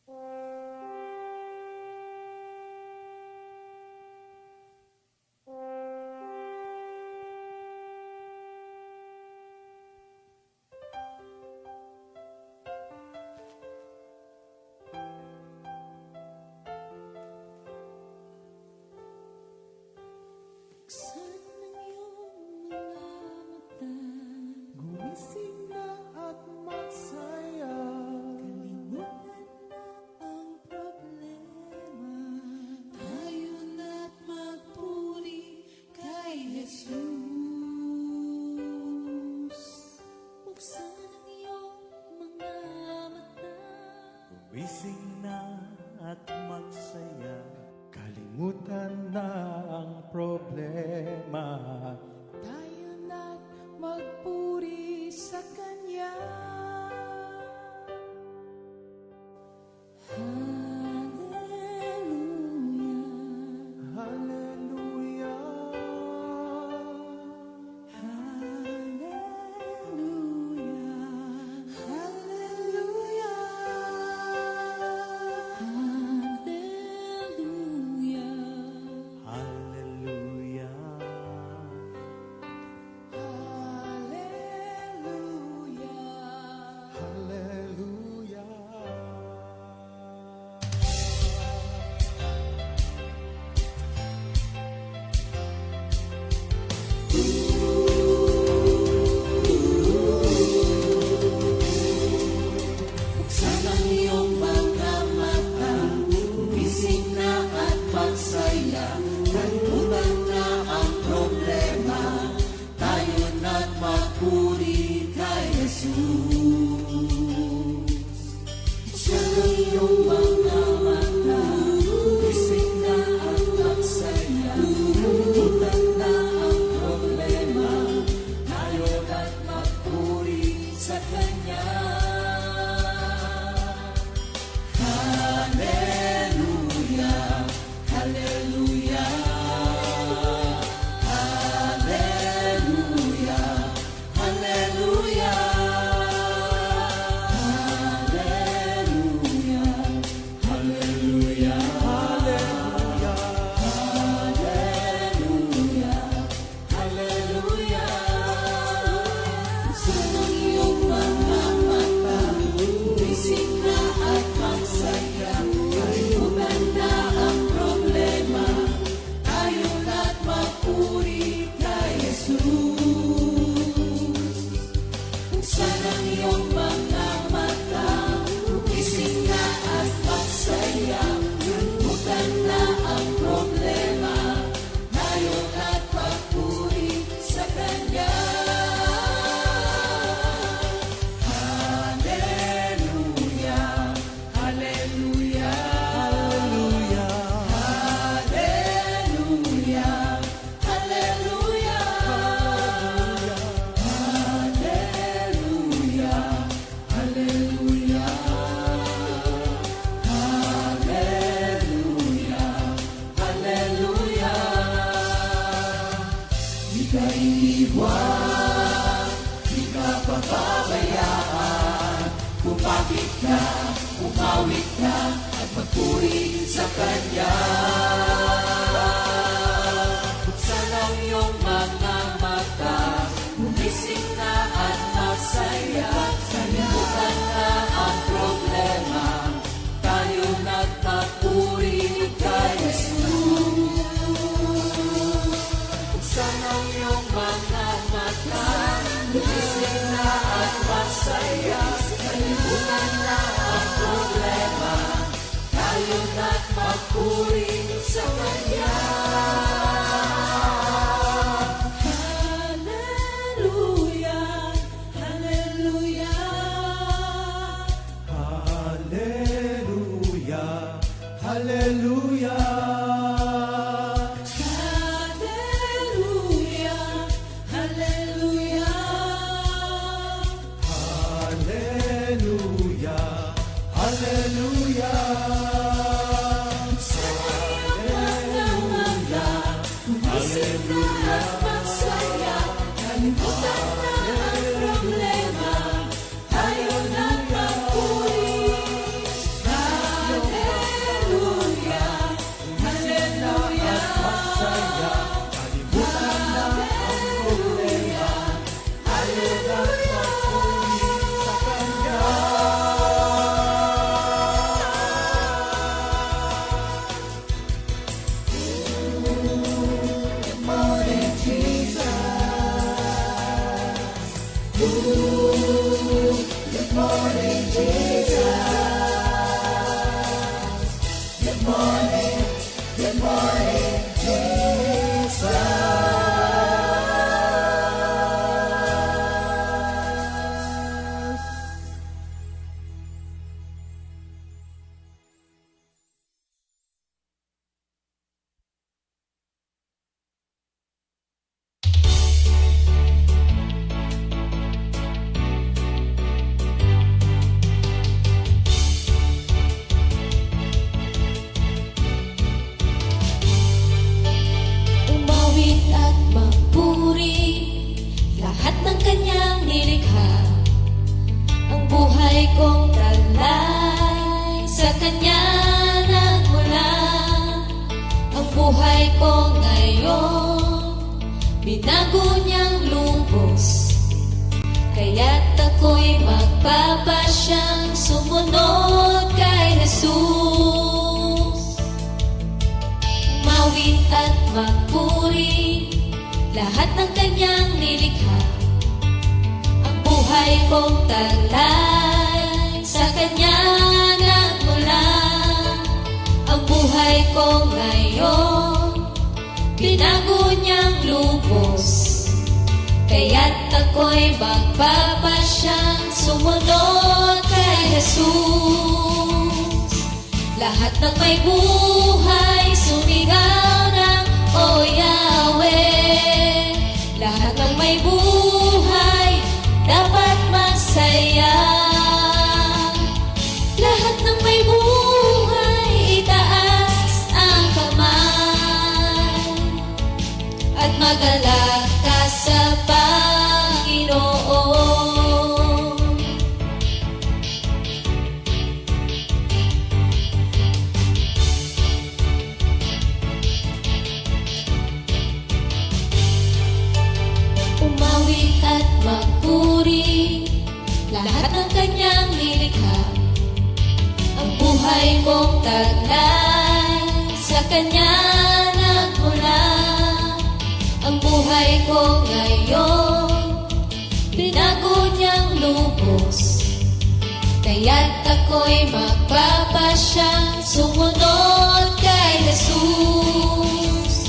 Buksan ang iyong mga mata, gumising na at magsaya. Kalimutan na ang problema, tayo na't magpuri kay Jesus. Buksan ang iyong mga mata, Gumising na at magsaya, kalimutan na ang problema. tayo na't magpuri sa Kanya. Hallelujah, Hallelujah, hallelujah, hallelujah, hallelujah, hallelujah, hallelujah. Buksan ang iyong mga mata, gumising na at magsaya. Kalimutan na ang problema, tayo na't magpuri kay Jesus. Buksan ang iyong mga mata, gumising na at magsaya. Kalimutan na ang problema, tayo na't magpuri sa Kanya. Hallelujah, hallelujah, hallelujah, hallelujah, hallelujah, hallelujah, hallelujah, hallelujah. Buksan ang iyong mga mata, gumising na at magsaya. Kalimutan na ang problema, tayo na't magpuri kay Jesus. Buksan ang iyong mga mata, gumising na at magsaya. Kalimutan na ang problema, tayo na't magpuri sa Kanya. Hallelujah, hallelujah, hallelujah, hallelujah, hallelujah, hallelujah, hallelujah, hallelujah. Di ka iiwan, di ka pababayaan. Kumapit ka, umawit ka, at magpuri sa Kanya. Buksan ang iyong mga mata, gumising na at magsaya. Kalimutan na ang problema, tayo na't magpuri kay Jesus. Buksan ang iyong mga mata, gumising na at magsaya. Kalimutan na ang problema, tayo na't magpuri sa Kanya. Hallelujah, hallelujah, hallelujah, hallelujah, hallelujah, hallelujah. hallelujah, hallelujah. Sa iyong mga mata, gumising na at magsaya. Kalimutan na ang problema, tayo na't magpuri. Umawit at magpuri lahat ng kanyang nilikha. Ang buhay kong talay sa kanya nagmula. Ang buhay ko ngayon binago niyang lubos. Kaya't ako'y magpapasyang sumunod kay Jesus. Umawit at magpuri lahat ng kanyang nilikha. Ang buhay kong talay sa kanya nagmula. Ang buhay ko ngayon binago niyang lubos. Kaya't ako'y magpapasyang sumunod kay Jesus. Lahat ng may buhay sumigaw ng O Yahweh. Lahat ng may buhay dapat masaya. Lahat ng may buhay itaas ang kamay at magalak ka sa Panginoon. Umawit at magpuri lahat ng kanyang nilikha. Ang buhay kong taglay sa kanya nagmula. Ang buhay ko ngayon binago niyang lubos. Kaya't ako'y magpapasyang sumunod kay Jesus.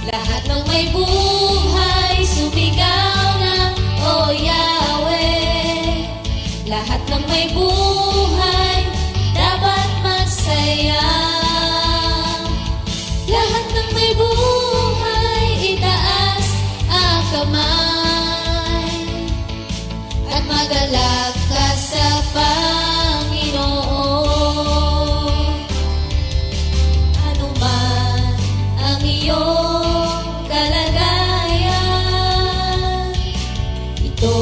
Lahat ng may buhay sumigaw ng O Yahweh. Lahat ng may buhay dapat magsaya. Lahat ng may buhay itaas ang kamay at magalak ka sa Panginoon. Ano man ang iyong kalagayan, ito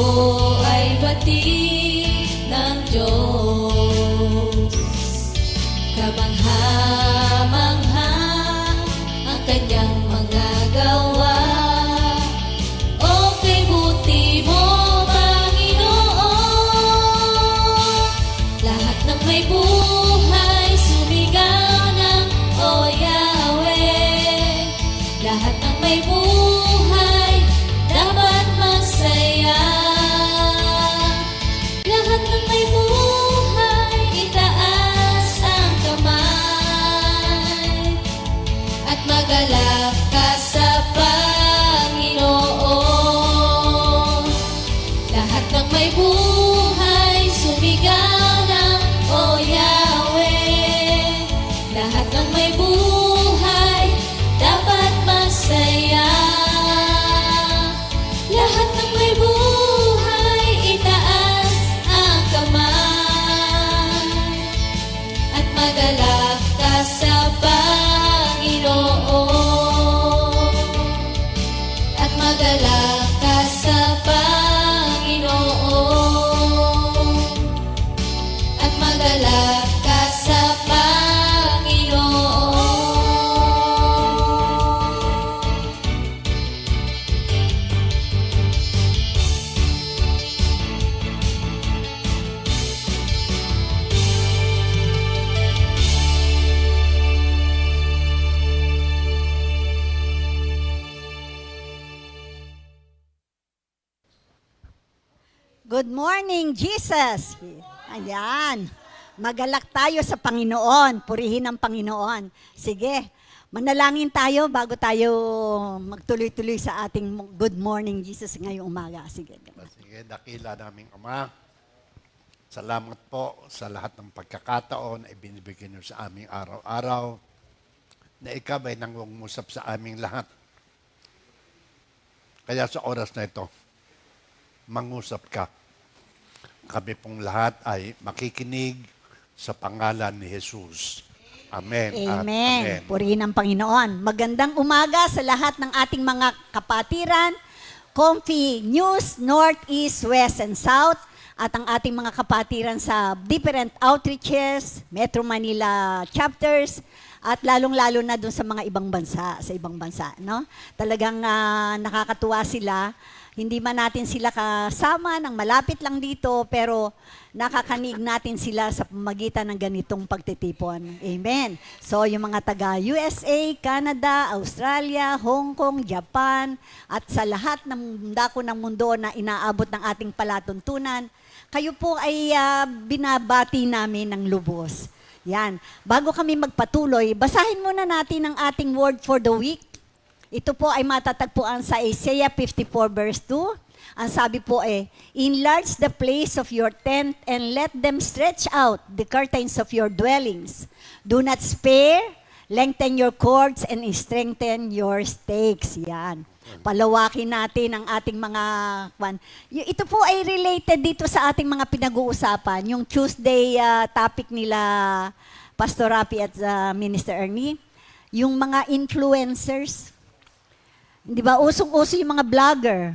ay batid ng Diyos. Kamangha-mangha ang kanyang mga gawa. Okay, buti mo, Panginoon. Lahat ng may buhay sumigaw ng O Yahweh. Lahat ng may buhay dapat magsaya. Lahat ng may buhay itaas ang kamay at magalak ka sa Panginoon. Lahat ng may buhay sumigaw ng O Yahweh. Lahat ng may buhay dapat masaya. Lahat ng may buhay itaas ang kamay at magalak ka sa Panginoon. At magalak ka sa Panginoon. At magalak ka sa Panginoon. Good morning, Jesus! Ayan. Magalak tayo sa Panginoon. Purihin ang Panginoon. Sige, manalangin tayo bago tayo magtuloy-tuloy sa ating Good Morning Jesus ngayong umaga. Sige. Sige, dakila naming Ama. Salamat po sa lahat ng pagkakataon na ibinibigay niyo sa aming araw-araw na ikaw ay nangungusap sa aming lahat. Kaya sa oras na ito, mangusap ka. Kami pong lahat ay makikinig sa pangalan ni Jesus. Amen. At Amen. amen. Purihin ang Panginoon. Magandang umaga sa lahat ng ating mga kapatiran, Comfy News, North, East, West, and South, at ang ating mga kapatiran sa different outreaches, Metro Manila chapters, at lalong-lalo na dun sa mga ibang bansa, no? Talagang nakakatuwa sila. Hindi man natin sila kasama ng malapit lang dito, pero nakakanig natin sila sa pamagitan ng ganitong pagtitipon. Amen. So, yung mga taga USA, Canada, Australia, Hong Kong, Japan, at sa lahat ng dako ng mundo na inaabot ng ating palatuntunan, kayo po ay binabati namin ng lubos. Yan. Bago kami magpatuloy, basahin muna natin ang ating word for the week. Ito po ay matatagpuan sa Isaiah 54 verse 2. Ang sabi po enlarge the place of your tent and let them stretch out the curtains of your dwellings. Do not spare, lengthen your cords and strengthen your stakes. Yan. Palawakin natin ang ating mga ito po ay related dito sa ating mga pinag-uusapan. Yung Tuesday topic nila Pastor Rapi at Minister Ernie, yung mga influencers. Di ba, usong-uso yung mga vlogger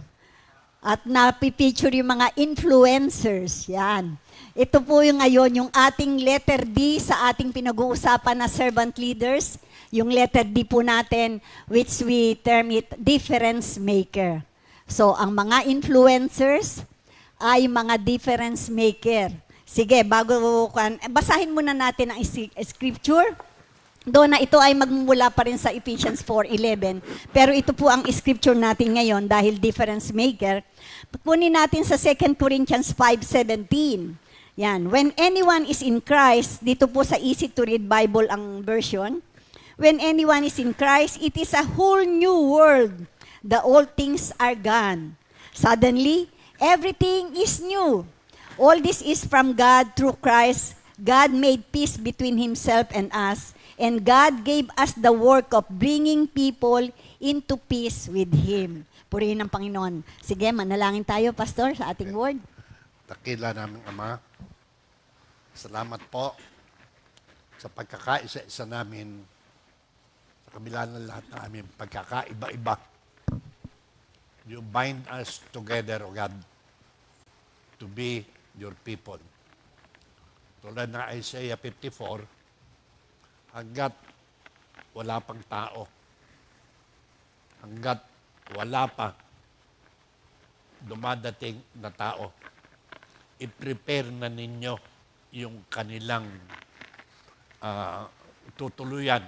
at napipicture yung mga influencers. Yan. Ito po yung ngayon, yung ating letter D sa ating pinag-uusapan na servant leaders. Yung letter D po natin, which we term it difference maker. So, ang mga influencers ay mga difference maker. Sige, basahin muna natin ang scripture. Doon na ito ay magmumula pa rin sa Ephesians 4:11. Pero ito po ang scripture natin ngayon dahil difference maker. Kunin natin sa 2 Corinthians 5:17. Yan. When anyone is in Christ, dito po sa Easy to Read Bible ang version. When anyone is in Christ, it is a whole new world. The old things are gone. Suddenly, everything is new. All this is from God through Christ. God made peace between Himself and us. And God gave us the work of bringing people into peace with Him. Purihin ang Panginoon. Sige, manalangin tayo, Pastor, sa ating word. Dakila naming Ama, salamat po sa pagkakaisa-isa namin sa kabila ng lahat ng aming pagkakaiba-iba. You bind us together, O God, to be your people. Tulad ng Isaiah 54, hanggat wala pang tao, hanggat wala pa dumadating na tao, i-prepare na ninyo yung kanilang tutuluyan.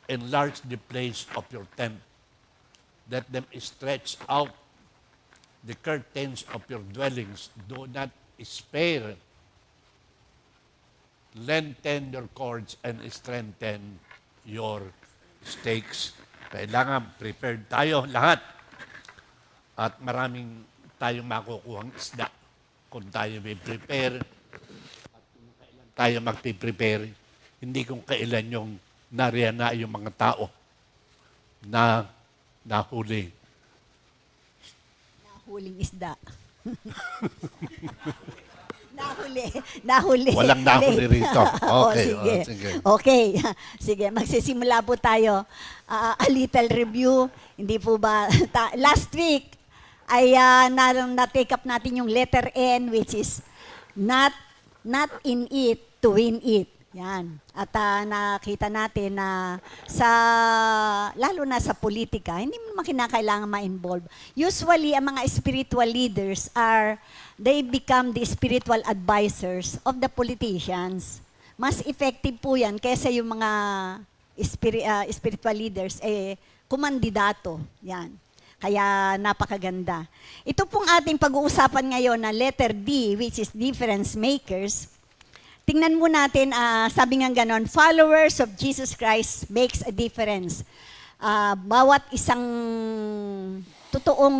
Enlarge the place of your tent. Let them stretch out the curtains of your dwellings. Do not spare. Lengthen your cords and strengthen your stakes. Kailangan prepared tayo lahat. At maraming tayong makukuhang isda kung tayo may prepare. At kung kailan tayo magpiprepare, hindi kung kailan yung nariyan na yung mga tao na nahuli. Nahuling isda. Nahuli. Walang nahuli rito. Okay. Sige. Sige. Okay. Sige, magsisimula po tayo. A little review. Hindi po ba, last week ay na-take up natin yung letter N, which is not in it to win it. Yan. At nakita natin na lalo na sa politika, hindi mo naman kinakailangan ma-involve. Usually, ang mga spiritual leaders they become the spiritual advisors of the politicians. Mas effective po yan kaysa yung mga spiritual leaders, kumandidato. Yan. Kaya napakaganda. Ito pong ating pag-uusapan ngayon na letter D, which is difference makers. tingnan mo natin, sabi nga ganon, followers of Jesus Christ makes a difference. Bawat isang totoong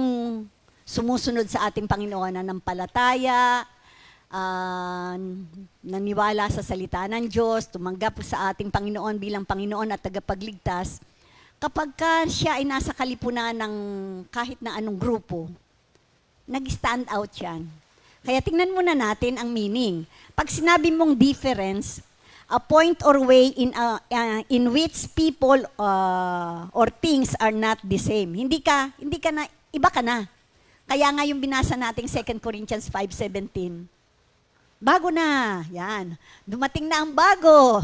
sumusunod sa ating Panginoon, nanampalataya, naniwala sa salita ng Diyos, tumanggap sa ating Panginoon bilang Panginoon at tagapagligtas, kapag ka siya ay nasa kalipunan ng kahit na anong grupo, nag-stand out yan. Kaya tingnan muna natin ang meaning. Pag sinabi mong difference, a point or way in which people or things are not the same. Hindi ka na, iba ka na. Kaya nga yung binasa nating 2 Corinthians 5:17. Bago na, yan. Dumating na ang bago.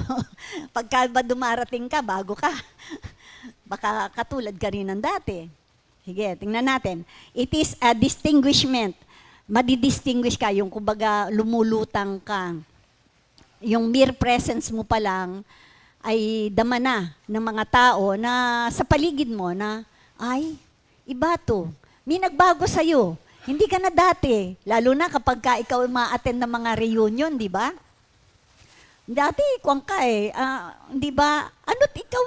Pagka ba dumarating ka, bago ka. Baka katulad ka rin ng dati. Sige, tingnan natin. It is a distinguishment. Madidistinguish ka, yung kumbaga lumulutang ka. Yung mere presence mo pa lang ay dama na ng mga tao na sa paligid mo na, ay, iba to. May nagbago sa'yo. Hindi ka na dati. Lalo na kapag ka ikaw ma-attend ng mga reunion, di ba? Dati, kuwang ka di ba? Ano't ikaw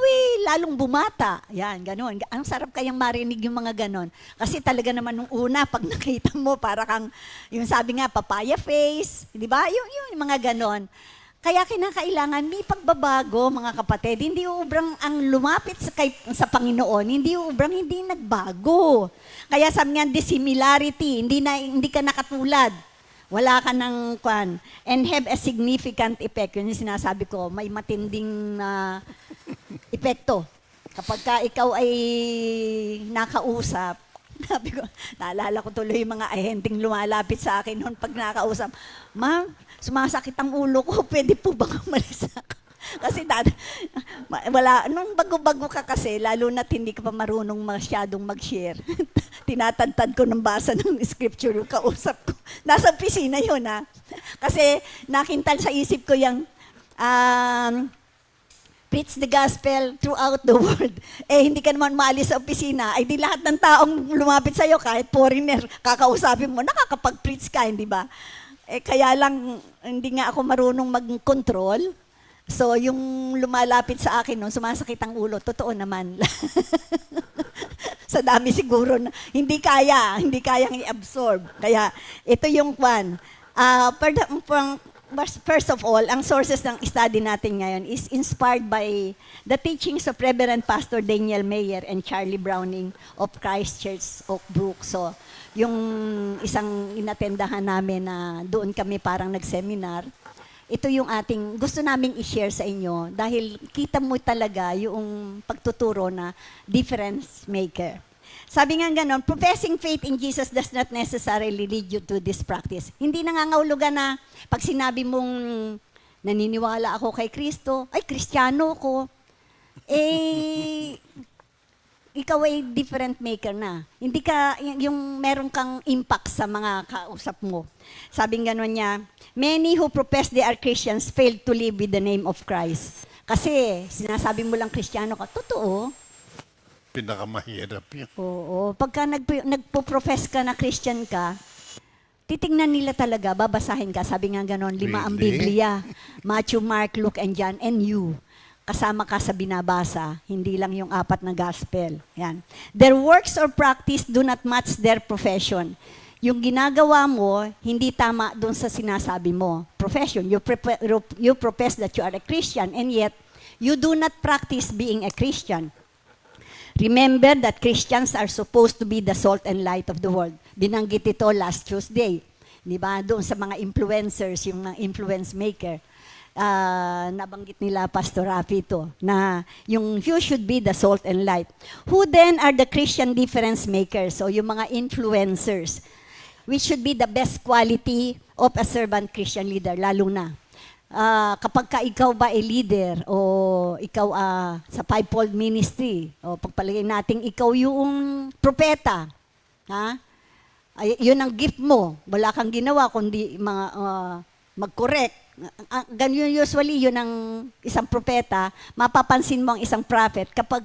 lalong bumata. Yan, ganun. Ang sarap kayang marinig yung mga ganon. Kasi talaga naman nung una, pag nakita mo, para kang, yung sabi nga, papaya face, di ba? Yung mga ganon. Kaya kinakailangan may pagbabago, mga kapatid. Hindi ubrang ang lumapit sa Panginoon, hindi ubrang hindi nagbago. Kaya sabi nga, dissimilarity, hindi ka nakatulad. Wala ka ng kwan. And have a significant effect. Yun yung sinasabi ko, may matinding epekto. Kapag ka ikaw ay nakausap, sabi ko, naalala ko tuloy yung mga ahenteng lumalapit sa akin noon pag nakausap, ma'am, sumasakit ang ulo ko, pwede po bang umalis ako? Kasi nung bago-bago ka kasi, lalo na't hindi ka pa marunong masyadong mag-share. Tinatantad ko ng basa ng scripture yung kausap ko. Nasa opisina yun, ha? Kasi nakintal sa isip ko yung preach the gospel throughout the world. Hindi ka naman maalis sa opisina, ay di lahat ng taong lumapit sa'yo, kahit foreigner, kakausapin mo, nakakapag-preach ka, hindi ba? Kaya lang, hindi nga ako marunong mag-control. So, yung lumalapit sa akin noon, sumasakit ang ulo. Totoo naman. Sa dami siguro na hindi kayang i-absorb. Kaya, ito yung kwan. First of all, ang sources ng study natin ngayon is inspired by the teachings of Reverend Pastor Daniel Mayer and Charlie Browning of Christ Church Oak Brook. So, yung isang inatendahan namin na doon kami parang nag-seminar, ito yung gusto naming i-share sa inyo dahil kita mo talaga yung pagtuturo na difference maker. Sabi nga ganon, professing faith in Jesus does not necessarily lead you to this practice. Hindi nangangahulugan na pag sinabi mong naniniwala ako kay Kristo, ay Kristiyano ko, ikaw ay different maker na. Hindi ka, yung meron kang impact sa mga kausap mo. Sabi nga ganon niya, many who profess they are Christians fail to live with the name of Christ. Kasi sinasabi mo lang Kristiyano ka, totoo. Pinakamahirap yun. Oo. Pagka nagpo-profess ka na Christian ka, titingnan nila talaga, babasahin ka. Sabi nga ganon, 5 ang Biblia. Matthew, Mark, Luke, and John, and you. Kasama ka sa binabasa, hindi lang yung 4 na gospel. Yan. Their works or practice do not match their profession. Yung ginagawa mo, hindi tama doon sa sinasabi mo. Profession, you profess that you are a Christian, and yet, you do not practice being a Christian. Remember that Christians are supposed to be the salt and light of the world. Binanggit ito last Tuesday. Di ba? Doon sa mga influencers, yung mga influence maker. Nabanggit nila Pastor Rafi ito, na yung you should be the salt and light. Who then are the Christian difference makers? So yung mga influencers, which should be the best quality of a servant Christian leader, lalo na. Kapag ka ikaw ba ay leader o ikaw sa fivefold ministry, o pagpalagay natin ikaw yung propeta, yun ang gift mo. Wala kang ginawa kundi mag-correct. Ganyan usually yun ang isang propeta, mapapansin mo ang isang prophet kapag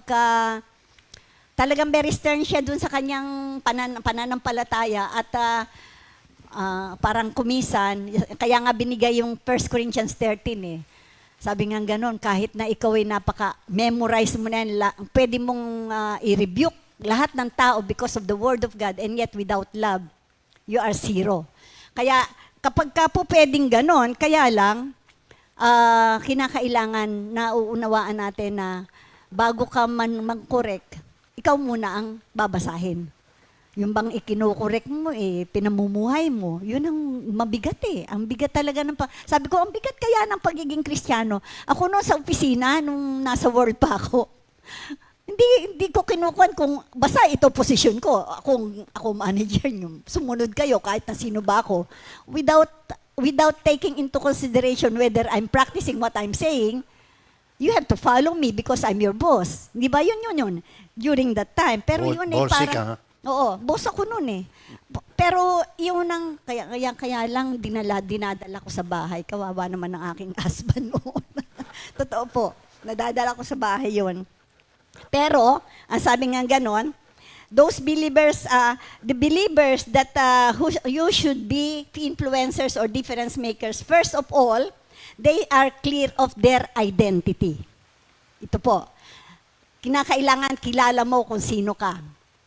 talagang very stern siya dun sa kanyang pananampalataya at parang kumisan, kaya nga binigay yung 1 Corinthians 13 eh. Sabi nga ganon, kahit na ikaw ay memorize mo na yan, pwede mong i-rebuke lahat ng tao because of the Word of God, and yet without love, you are zero. Kaya kapag ka po pwedeng ganon, kaya lang, kinakailangan na uunawaan natin na bago ka man mag-correct, ikaw muna ang babasahin. Yung bang ikinukorek mo, pinamumuhay mo, yun ang mabigat eh. Ang bigat talaga sabi ko, ang bigat kaya ng pagiging Kristiyano. Ako noon sa opisina, nung nasa world pa ako, hindi ko kinukuhan kung, basta ito posisyon ko, ako manager nyo, sumunod kayo kahit na sino ba ako, without taking into consideration whether I'm practicing what I'm saying, you have to follow me because I'm your boss. Di ba? Yun. During that time. Pero yun bossy parang... ka, ha? Oo, boss ako noon eh. Pero yun ang, kaya lang dinadala ko sa bahay. Kawawa naman ang aking husband noon. Totoo po. Nadadala ko sa bahay yun. Pero, ang sabi nga ganon, those believers, the believers that you should be influencers or difference makers, first of all, they are clear of their identity. Ito po. Kinakailangan kilala mo kung sino ka.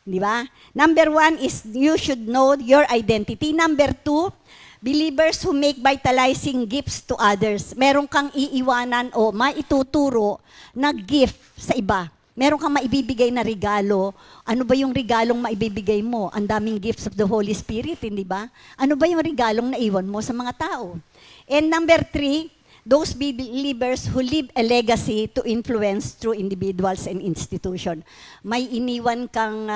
Di ba? Number 1 is you should know your identity. Number 2, believers who make vitalizing gifts to others. Meron kang iiwanan o maituturo na gift sa iba. Meron kang maibibigay na regalo. Ano ba yung regalong maibibigay mo? Ang daming gifts of the Holy Spirit, hindi ba? Ano ba yung regalong naiwan mo sa mga tao? And number 3, those believers who leave a legacy to influence through individuals and institution. May iniwan kang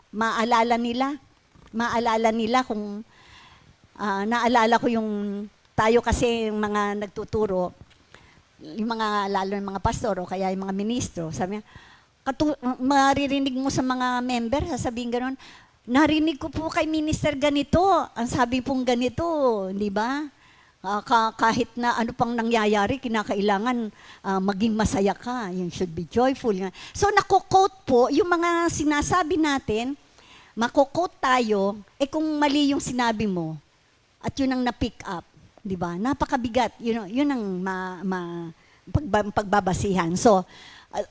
maalala nila kung naalala ko yung tayo kasi yung mga nagtuturo, yung mga lalo yung mga pastor o kaya yung mga ministro, sabi niya, maririnig mo sa mga member, sasabihin gano'n, narinig ko po kay minister ganito, ang sabi pong ganito, di ba? Kahit na ano pang nangyayari, kinakailangan maging masaya ka. You should be joyful. So, nako-quote po, yung mga sinasabi natin, mako-quote tayo, kung mali yung sinabi mo, at yun ang na-pick up, di ba? Napakabigat. Yun ang pagbabasihan. So,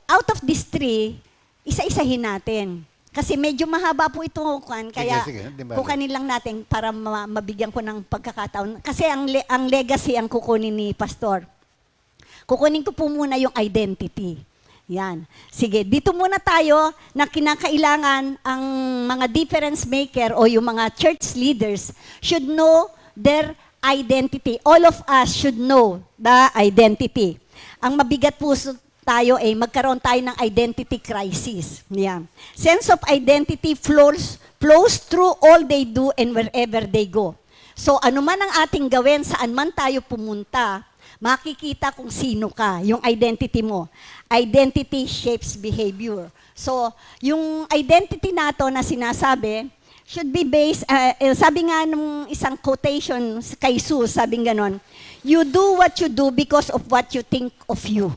out of these 3, isa-isahin natin. Kasi medyo mahaba po ito, kaya Sige, kukanin lang natin para mabigyan ko ng pagkakataon. Kasi ang legacy ang kukunin ni Pastor. Kukunin ko po muna yung identity. Yan. Sige, dito muna tayo na kinakailangan ang mga difference maker o yung mga church leaders should know their identity. All of us should know the identity. Ang mabigat po tayo magkaroon tayo ng identity crisis. Yeah. Sense of identity flows through all they do and wherever they go. So ano man ang ating gawin, saan man tayo pumunta, makikita kung sino ka, yung identity mo. Identity shapes behavior. So yung identity nato na sinasabi, should be based, sabi nga nung isang quotation kay Jesus, sabi ganon, you do what you do because of what you think of you.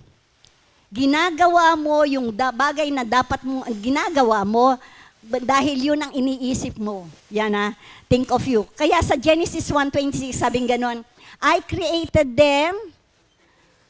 Ginagawa mo yung bagay na dapat mong ginagawa mo dahil yun ang iniisip mo. Yan think of you. Kaya sa Genesis 1:26, sabing ganon, I created them,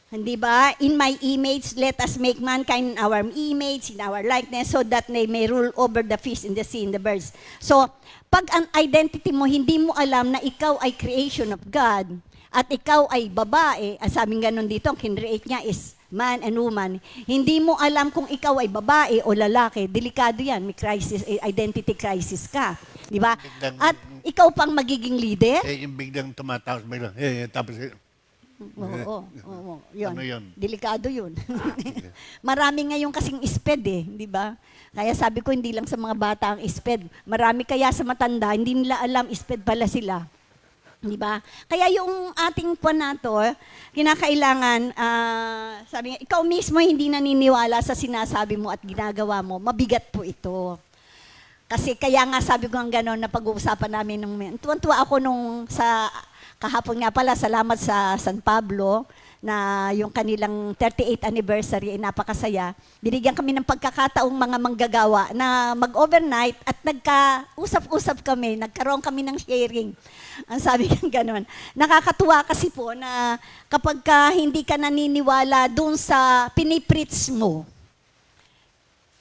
hindi ba? In my image, let us make mankind in our image, in our likeness, so that they may rule over the fish in the sea and the birds. So, pag ang identity mo, hindi mo alam na ikaw ay creation of God, at ikaw ay babae, sabing ganon dito, ang kinreate niya is man and woman, hindi mo alam kung ikaw ay babae o lalaki, delikado yan, may crisis, identity crisis ka. Di ba? At ikaw pang magiging leader? Yung biglang tumataos, biglang, tapos, Oo, yun. Ano yun? Delikado yun. Marami ngayon kasing SPED di ba? Kaya sabi ko, hindi lang sa mga bata ang SPED. Marami kaya sa matanda, hindi nila alam SPED pala sila. Di ba? Kaya yung ating puwan na to, kinakailangan, sabi nga, ikaw mismo hindi naniniwala sa sinasabi mo at ginagawa mo, mabigat po ito. Kasi kaya nga sabi ko ang gano'n na pag-uusapan namin tuwan-tuwa ako nung sa kahapon nga pala, salamat sa San Pablo, na yung kanilang 38th anniversary ay napakasaya. Binigyan kami ng pagkakataong mga manggagawa na mag-overnight at nagka-usap-usap kami, nagkaroon kami ng sharing. Ang sabi ng ganon. Nakakatuwa kasi po na kapag hindi ka naniniwala dun sa pinipreach mo,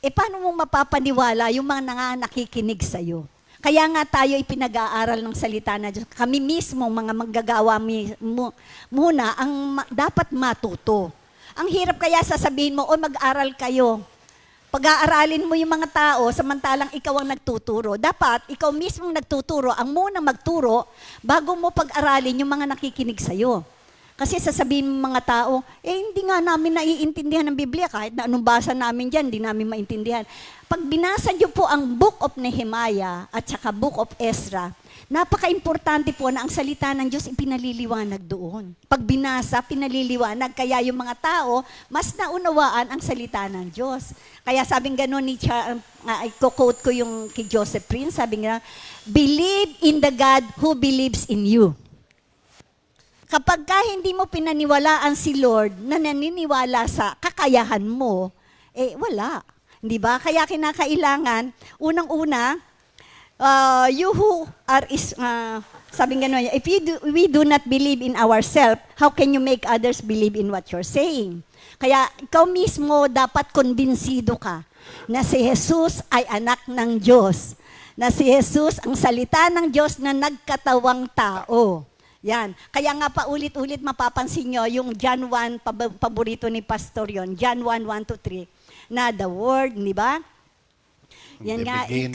paano mo mapapaniwala yung mga nakikinig sa'yo? Kaya nga tayo ipinag-aaral ng salita na Diyos. Kami mismo, mga manggagawa muna, ang dapat matuto. Ang hirap kaya sasabihin mo, mag-aral kayo. Pag-aaralin mo yung mga tao, samantalang ikaw ang nagtuturo. Dapat, ikaw mismo nagtuturo, ang munang magturo, bago mo pag-aralin yung mga nakikinig sa'yo. Kasi sasabihin ng mga tao, hindi nga namin naiintindihan ng Biblia, kahit na anong basa namin dyan, hindi namin maintindihan. Pag binasa niyo po ang Book of Nehemiah at saka Book of Ezra, napaka-importante po na ang salita ng Diyos ipinaliliwanag doon. Pag binasa, pinaliliwanag, kaya yung mga tao, mas naunawaan ang salita ng Diyos. Kaya sabing gano'n ni i-quote ko yung kay Joseph Prince, sabi nga, believe in the God who believes in you. Kapag hindi mo pinaniwalaan si Lord na naniniwala sa kakayahan mo, wala. Di ba? Kaya kinakailangan, unang-una, you who are, sabi nga nyo, if we do not believe in ourselves, how can you make others believe in what you're saying? Kaya ikaw mismo dapat kumbinsido ka na si Jesus ay anak ng Diyos. Na si Jesus ang salita ng Diyos na nagkatawang tao. Yan. Kaya nga paulit-ulit mapapansin nyo, yung John 1, paborito ni Pastor yon, John 1, 1-3, na the Word, di ba? Yan nga, in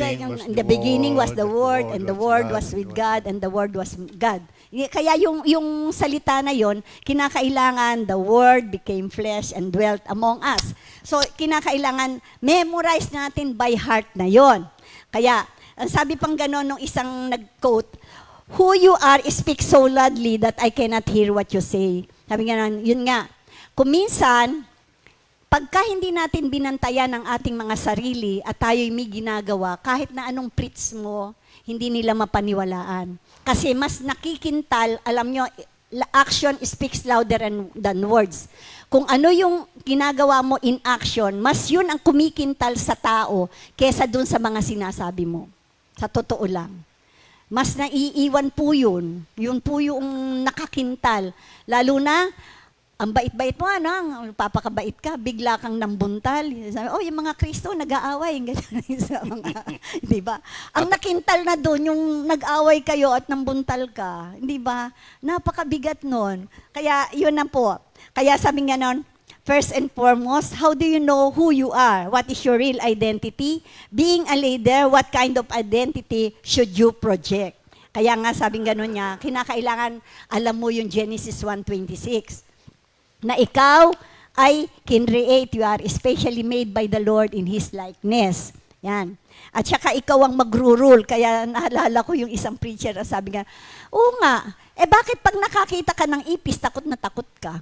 the beginning was the Word, and the Word was with God, and the Word was God. Kaya yung salita na yon, kinakailangan the Word became flesh and dwelt among us. So, kinakailangan memorize natin by heart na yon. Kaya, ang sabi pang gano'n nung isang nag-quote, who you are speaks so loudly that I cannot hear what you say. Sabi nga, yun nga. Kung minsan, pagka hindi natin binantayan ang ating mga sarili at tayo'y may ginagawa, kahit na anong preach mo, hindi nila mapaniwalaan. Kasi mas nakikintal, alam nyo, action speaks louder than words. Kung ano yung ginagawa mo in action, mas yun ang kumikintal sa tao kesa dun sa mga sinasabi mo. Sa totoo lang. Mas naiiwan po yun. Yun po yung nakakintal. Lalo na, ang bait-bait mo, papakabait ka, bigla kang nambuntal. Sabi, yung mga Kristo, nag-aaway. Di ba? Ang nakintal na doon, yung nag-aaway kayo at nambuntal ka. Di ba? Napakabigat nun. Kaya, yun na po. Kaya sabi nga nun, first and foremost, how do you know who you are? What is your real identity? Being a leader, what kind of identity should you project? Kaya nga sabing gano'n niya, kinakailangan alam mo yung Genesis 1:26, na ikaw ay kinreate, you are especially made by the Lord in His likeness. Yan. At saka ikaw ang magro-rule. Kaya naalala ko yung isang preacher, sabi nga, oo nga, bakit pag nakakita ka ng ipis, takot na takot ka?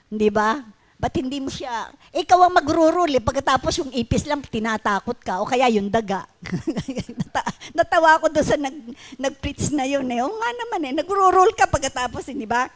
Hindi ba? Ba't hindi mo siya, ikaw ang magro-rule, pagkatapos yung ipis lang, tinatakot ka, o kaya yung daga. Natawa ako doon sa nag-preach na yun. Oo nga naman nagro-rule ka pagkatapos, hindi ba?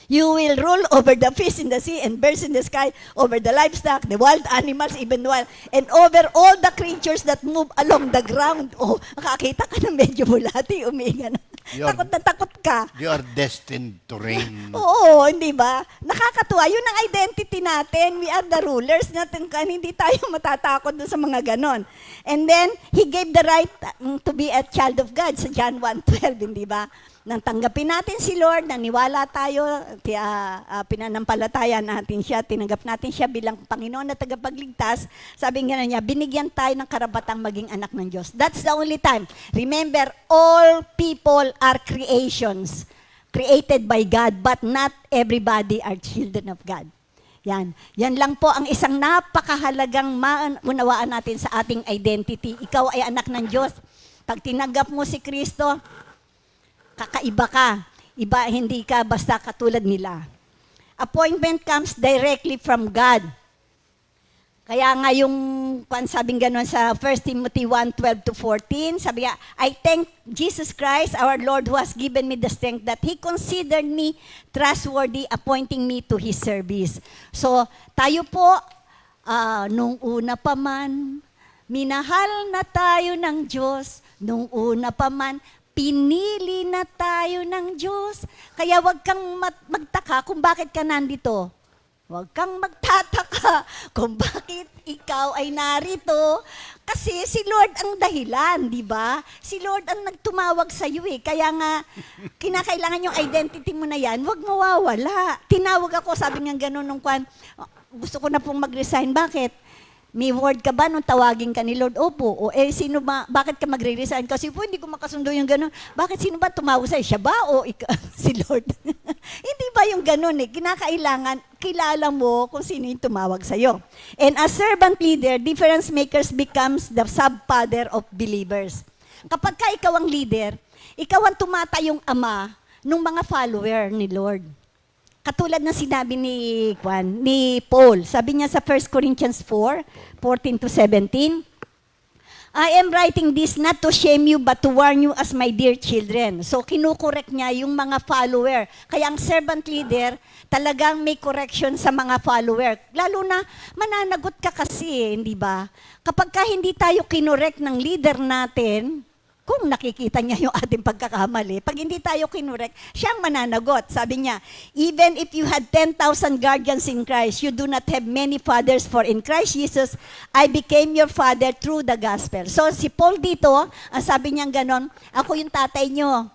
You will rule over the fish in the sea and birds in the sky, over the livestock, the wild animals, even wild, and over all the creatures that move along the ground. Nakakita ka na medyo bulati, umiinga na. Takot na takot ka. You are destined to reign. Oo, hindi ba? Nakakatuwa. Yun ang identity natin. We are the rulers natin. Hindi tayo matatakot dun sa mga ganon. And then, He gave the right to be a child of God sa John 1:12, hindi ba? Nang tanggapin natin si Lord, naniwala tayo, pinanampalataya natin siya, tinanggap natin siya bilang Panginoon na tagapagligtas, sabi nga niya, binigyan tayo ng karapatang maging anak ng Diyos. That's the only time. Remember, all people are creations, created by God, but not everybody are children of God. Yan. Yan lang po ang isang napakahalagang maunawaan natin sa ating identity. Ikaw ay anak ng Diyos. Pag tinanggap mo si Kristo, kakaiba ka. Iba, hindi ka basta katulad nila. Appointment comes directly from God. Kaya nga yung sabing gano'n sa 1 Timothy 1:12-14, sabi nga, I thank Jesus Christ, our Lord, who has given me the strength that He considered me trustworthy, appointing me to His service. So, tayo po, nung una pa man, minahal na tayo ng Diyos, nung una pa man, pinili na tayo ng Diyos. Kaya wag kang magtaka kung bakit ka nandito. Huwag kang magtataka kung bakit ikaw ay narito. Kasi si Lord ang dahilan, di ba? Si Lord ang nagtumawag sa iyo eh. Kaya nga, kinakailangan yung identity mo na yan, huwag mawawala. Tinawag ako, sabi nga gano'n nung gusto ko na pong mag-resign. Bakit? May word ka ba nung tawagin ka ni Lord? Opo. O sino ba, bakit ka magre-resign? Kasi po, hindi ko makasundo yung gano'n. Bakit sino ba tumawag sa'yo? Siya ba o si Lord? Hindi ba yung gano'n eh? Kinakailangan, kilala mo kung sino yung tumawag sa'yo. And as servant leader, difference makers becomes the sub-father of believers. Kapag ka ikaw ang leader, ikaw ang tumatayong ama ng mga follower ni Lord. Katulad ng sinabi ni Paul, sabi niya sa 1 Corinthians 4:14-17, I am writing this not to shame you but to warn you as my dear children. So kinukorek niya yung mga follower. Kaya ang servant leader talagang may correction sa mga follower. Lalo na mananagot ka kasi, hindi ba? Kapag ka hindi tayo kinorek ng leader natin, kung nakikita niya yung ating pagkakamali, pag hindi tayo kinurek, siyang mananagot. Sabi niya, even if you had 10,000 guardians in Christ, you do not have many fathers, for in Christ Jesus, I became your father through the gospel. So si Paul dito, ang sabi niya ganon, ako yung tatay niyo.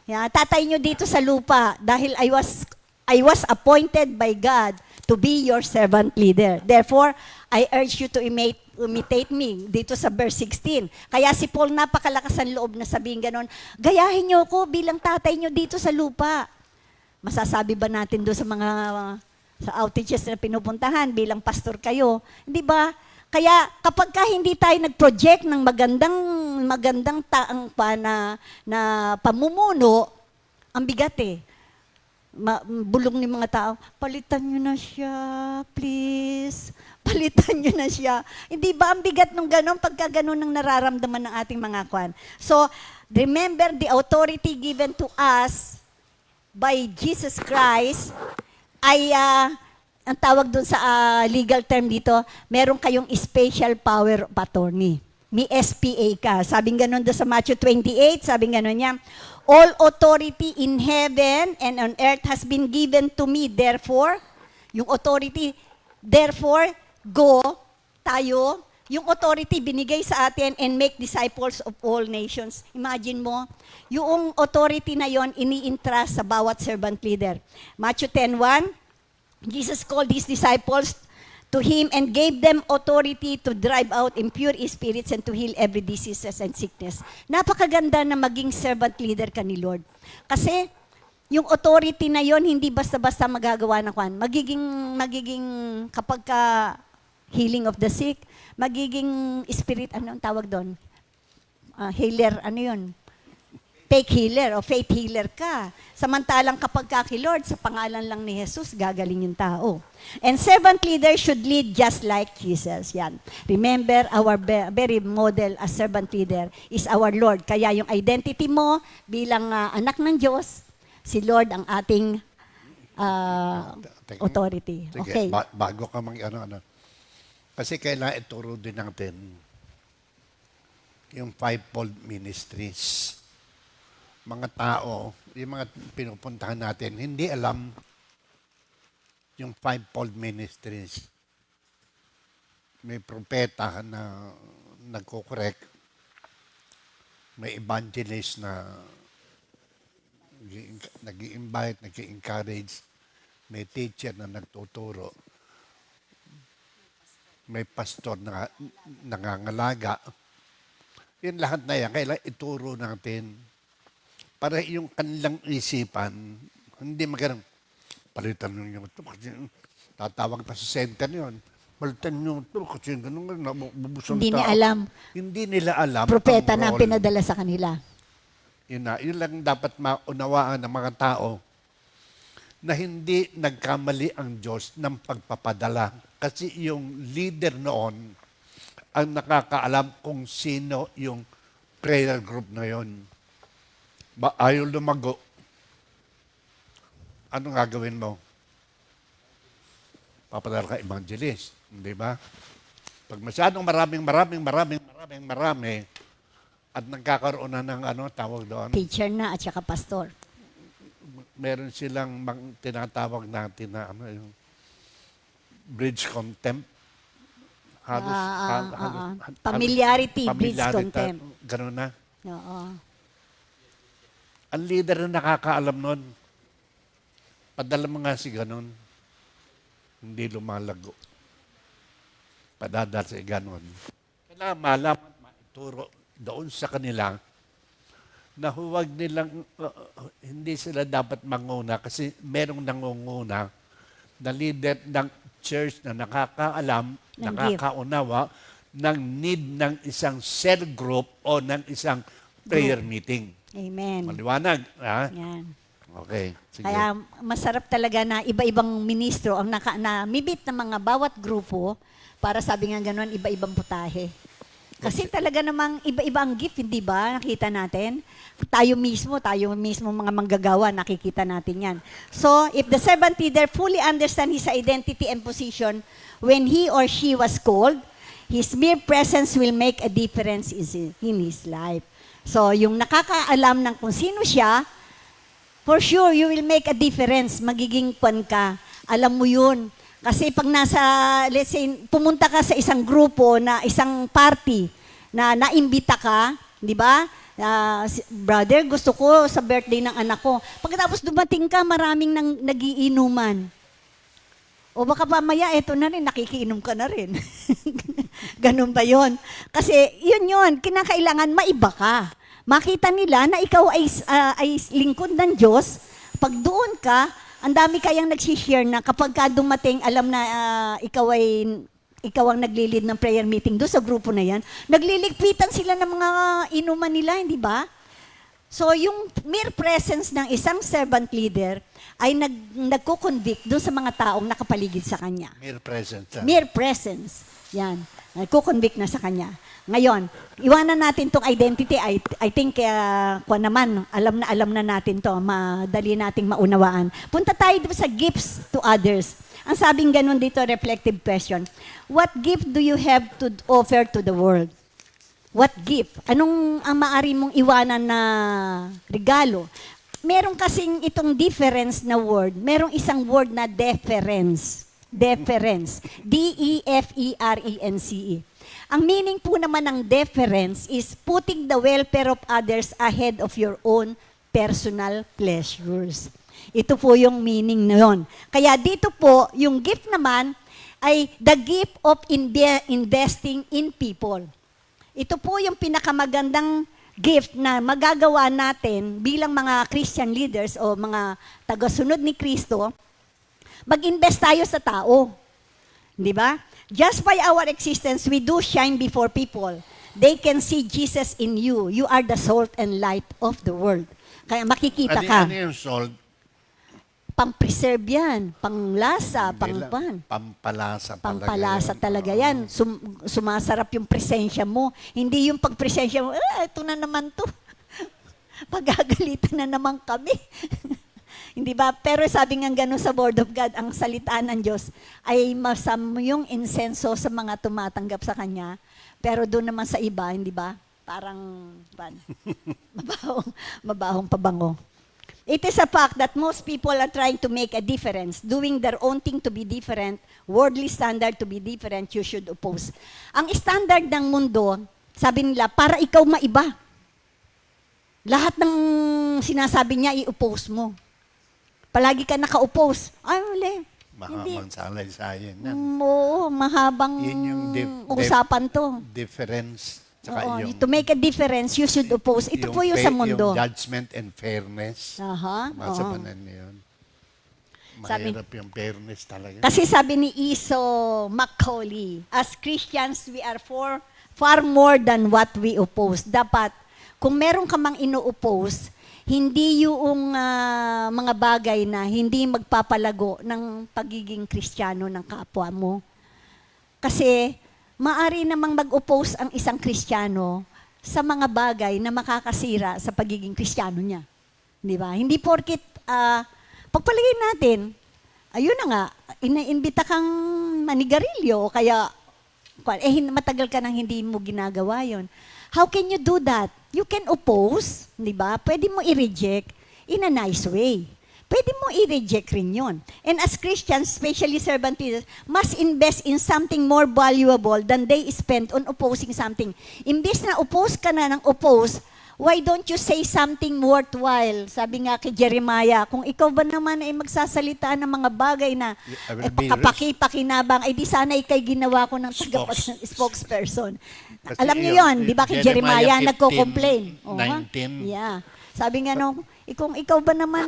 Yeah, tatay niyo dito sa lupa dahil I was appointed by God to be your servant leader. Therefore, I urge you to imitate me dito sa verse 16. Kaya si Paul napakalakas ang loob na sabihin ganon, gayahin niyo ako bilang tatay niyo dito sa lupa. Masasabi ba natin doon sa mga sa outages na pinupuntahan bilang pastor kayo? Hindi ba? Kaya kapag ka hindi tayo nag-project ng magandang taang pa na pamumuno, ang bigat eh. Bulong ni mga tao, palitan nyo na siya, please. Palitan nyo na siya. Hindi ba ang bigat nung gano'n pagka gano'n ang nararamdaman ng ating mga kwan? So, remember the authority given to us by Jesus Christ ay, ang tawag doon sa legal term dito, meron kayong special power of attorney. May SPA ka. Sabing gano'n doon sa Matthew 28, sabing gano'n niya, all authority in heaven and on earth has been given to me. Therefore, yung authority, therefore, go, tayo, yung authority binigay sa atin and make disciples of all nations. Imagine mo, yung authority na yon ini-entrust sa bawat servant leader. Matthew 10:1, Jesus called his disciples to him and gave them authority to drive out impure spirits and to heal every diseases and sickness. Napakaganda na maging servant leader ka ni Lord. Kasi yung authority na yon hindi basta-basta magagawa ng kwan. Magiging kapag ka healing of the sick, magiging spirit, ano ang tawag doon? Healer, ano yun? Fake healer o faith healer ka. Samantalang kapag ka kay Lord, sa pangalan lang ni Jesus, gagaling yung tao. And servant leaders should lead just like Jesus. Yan. Remember, our very model as servant leader is our Lord. Kaya yung identity mo bilang anak ng Diyos, si Lord ang ating authority. Sige, Okay. bago ka ano. Kasi kailangan ituro din natin yung fivefold ministries. Mga tao, yung mga pinupuntahan natin, hindi alam yung fivefold ministries. May propeta na nagko-correct, may evangelist na nag-i-invite, nag-i-encourage, may teacher na nagtuturo, may pastor na nangangalaga. Yan lahat na yan, kailangan ituro natin para yung kanilang isipan, hindi magandang palitan nyo ito kasi tatawag pa sa center yun. Palitan nyo ito kasi gano'n nabubusang Hindi tao. niya alam. Hindi nila alam. Propeta ang na role. pinadala sa kanila. Yun lang dapat maunawaan ng mga tao na hindi nagkamali ang Diyos ng pagpapadala. Kasi yung leader noon ang nakakaalam kung sino yung prayer group na yon. Ayaw lumago. Ano gagawin mo? Papadala ka evangelist. Di ba? Pag masyadong marami, at nagkakaroon na ng tawag doon, Teacher na at saka pastor. meron silang tinatawag natin na yung bridge contempt. Familiarity, bridge contempt. Ganun na. Oo. Ang leader na nakakaalam nun, padala mo nga si ganun, hindi lumalago. Padadal sa ganun. Kailangan malaman, maituro doon sa kanila na huwag nilang, hindi sila dapat manguna kasi merong nangunguna na leader ng church na nakakaalam, nakakaunawa ng need ng isang cell group o ng isang prayer meeting. Amen. Maliwanag. Ha? Yan. Okay. Sige. Kaya masarap talaga na iba-ibang ministro ang namibit ng mga bawat grupo para sabi nga gano'n, iba-ibang putahe. Kasi talaga namang iba-iba ang gift, hindi ba? Nakita natin. Tayo mismo mga manggagawa, nakikita natin yan. So, if the servant leader fully understand his identity and position when he or she was called, his mere presence will make a difference in his life. So, yung nakakaalam ng kung sino siya, for sure, you will make a difference. Magiging kwan ka. Alam mo yun. Kasi pag let's say, pumunta ka sa isang grupo, na isang party, na naimbita ka, di ba? Brother, gusto ko sa birthday ng anak ko. Pagkatapos dumating ka, maraming nagiinuman. O baka mamaya, eto na rin, nakikiinom ka na rin. Ganun ba yun? Kasi yun, kinakailangan maiba ka. Makita nila na ikaw ay lingkod ng Diyos. Pag doon ka, ang dami kayang nagsishare na kapag ka dumating, alam na ikaw ang naglilid ng prayer meeting doon sa grupo na yan, nagliligpitan sila ng mga inuman nila, hindi ba? So, yung mere presence ng isang servant leader ay nagko-convict doon sa mga taong nakapaligid sa kanya. Mere presence. Mere presence. Yan. Nagko-convict na sa kanya. Ngayon, iwanan natin tong identity. I think, alam na natin to. Madali nating maunawaan. Punta tayo sa gifts to others. Ang sabing ganun dito, reflective question. What gift do you have to offer to the world? What gift? Anong ang maaari mong iwanan na regalo? Meron kasing itong difference na word. Merong isang word na deference. Deference. D-E-F-E-R-E-N-C-E. Ang meaning po naman ng deference is putting the welfare of others ahead of your own personal pleasures. Ito po yung meaning na yun. Kaya dito po, yung gift naman ay the gift of investing in people. Ito po yung pinakamagandang gift na magagawa natin bilang mga Christian leaders o mga tagasunod ni Kristo, mag-invest tayo sa tao. Di ba? Just by our existence, we do shine before people. They can see Jesus in you. You are the salt and light of the world. Kaya makikita ka. Ano yung salt? Pang-preserve yan. Panglasa, pangpan. Pampalasa talaga. Pampalasa talaga yan. Sumasarap yung presensya mo. Hindi yung pag-presensya mo, ito na naman to. Pagagalitan na naman kami. Hindi ba? Pero sabi nga gano'n sa Word of God, ang salita ng Diyos ay masam yung insenso sa mga tumatanggap sa Kanya. Pero doon naman sa iba, hindi ba? Parang mabahong pabango. It is a fact that most people are trying to make a difference, doing their own thing to be different, worldly standard to be different, you should oppose. Ang standard ng mundo, sabi nila, para ikaw maiba. Lahat ng sinasabi niya, i-oppose mo. Palagi ka naka-oppose. Ay, wala. Mahabang salaysay yan. Oo, mahabang Yun yung usapan to. Difference. Tsaka yung, to make a difference, you should oppose. Ito po yung sa mundo. Yung judgment and fairness. Masa panan yun. Mahirap yung fairness talaga. Kasi sabi ni Iso Macaulay, as Christians, we are far more than what we oppose. Dapat, kung meron ka mang ino-oppose, hindi yung mga bagay na hindi magpapalago ng pagiging Kristiyano ng kapwa mo. Kasi maari namang mag-oppose ang isang Kristiyano sa mga bagay na makakasira sa pagiging Kristiyano niya. Di ba? Hindi porkit pagpalagay natin, ayun na nga, inaimbita kang manigarilyo o kaya matagal ka nang hindi mo ginagawa yon. How can you do that? You can oppose, di ba? Pwede mo i-reject in a nice way. Pwede mo i-reject rin yun. And as Christians, especially servant leaders, must invest in something more valuable than they spend on opposing something. Imbes na oppose ka na ng oppose, why don't you say something worthwhile? Sabi nga kay Jeremiah, kung ikaw ba naman ay magsasalita ng mga bagay na I will be kapaki-pakinabang, ay di sana ikay ginawa ko ng spokesperson. Kasi Alam niyo yun, yon, di ba kay Jeremiah Jeremiah nagko-complain? 15:19. Yeah. Sabi nga nung, kung ikaw ba naman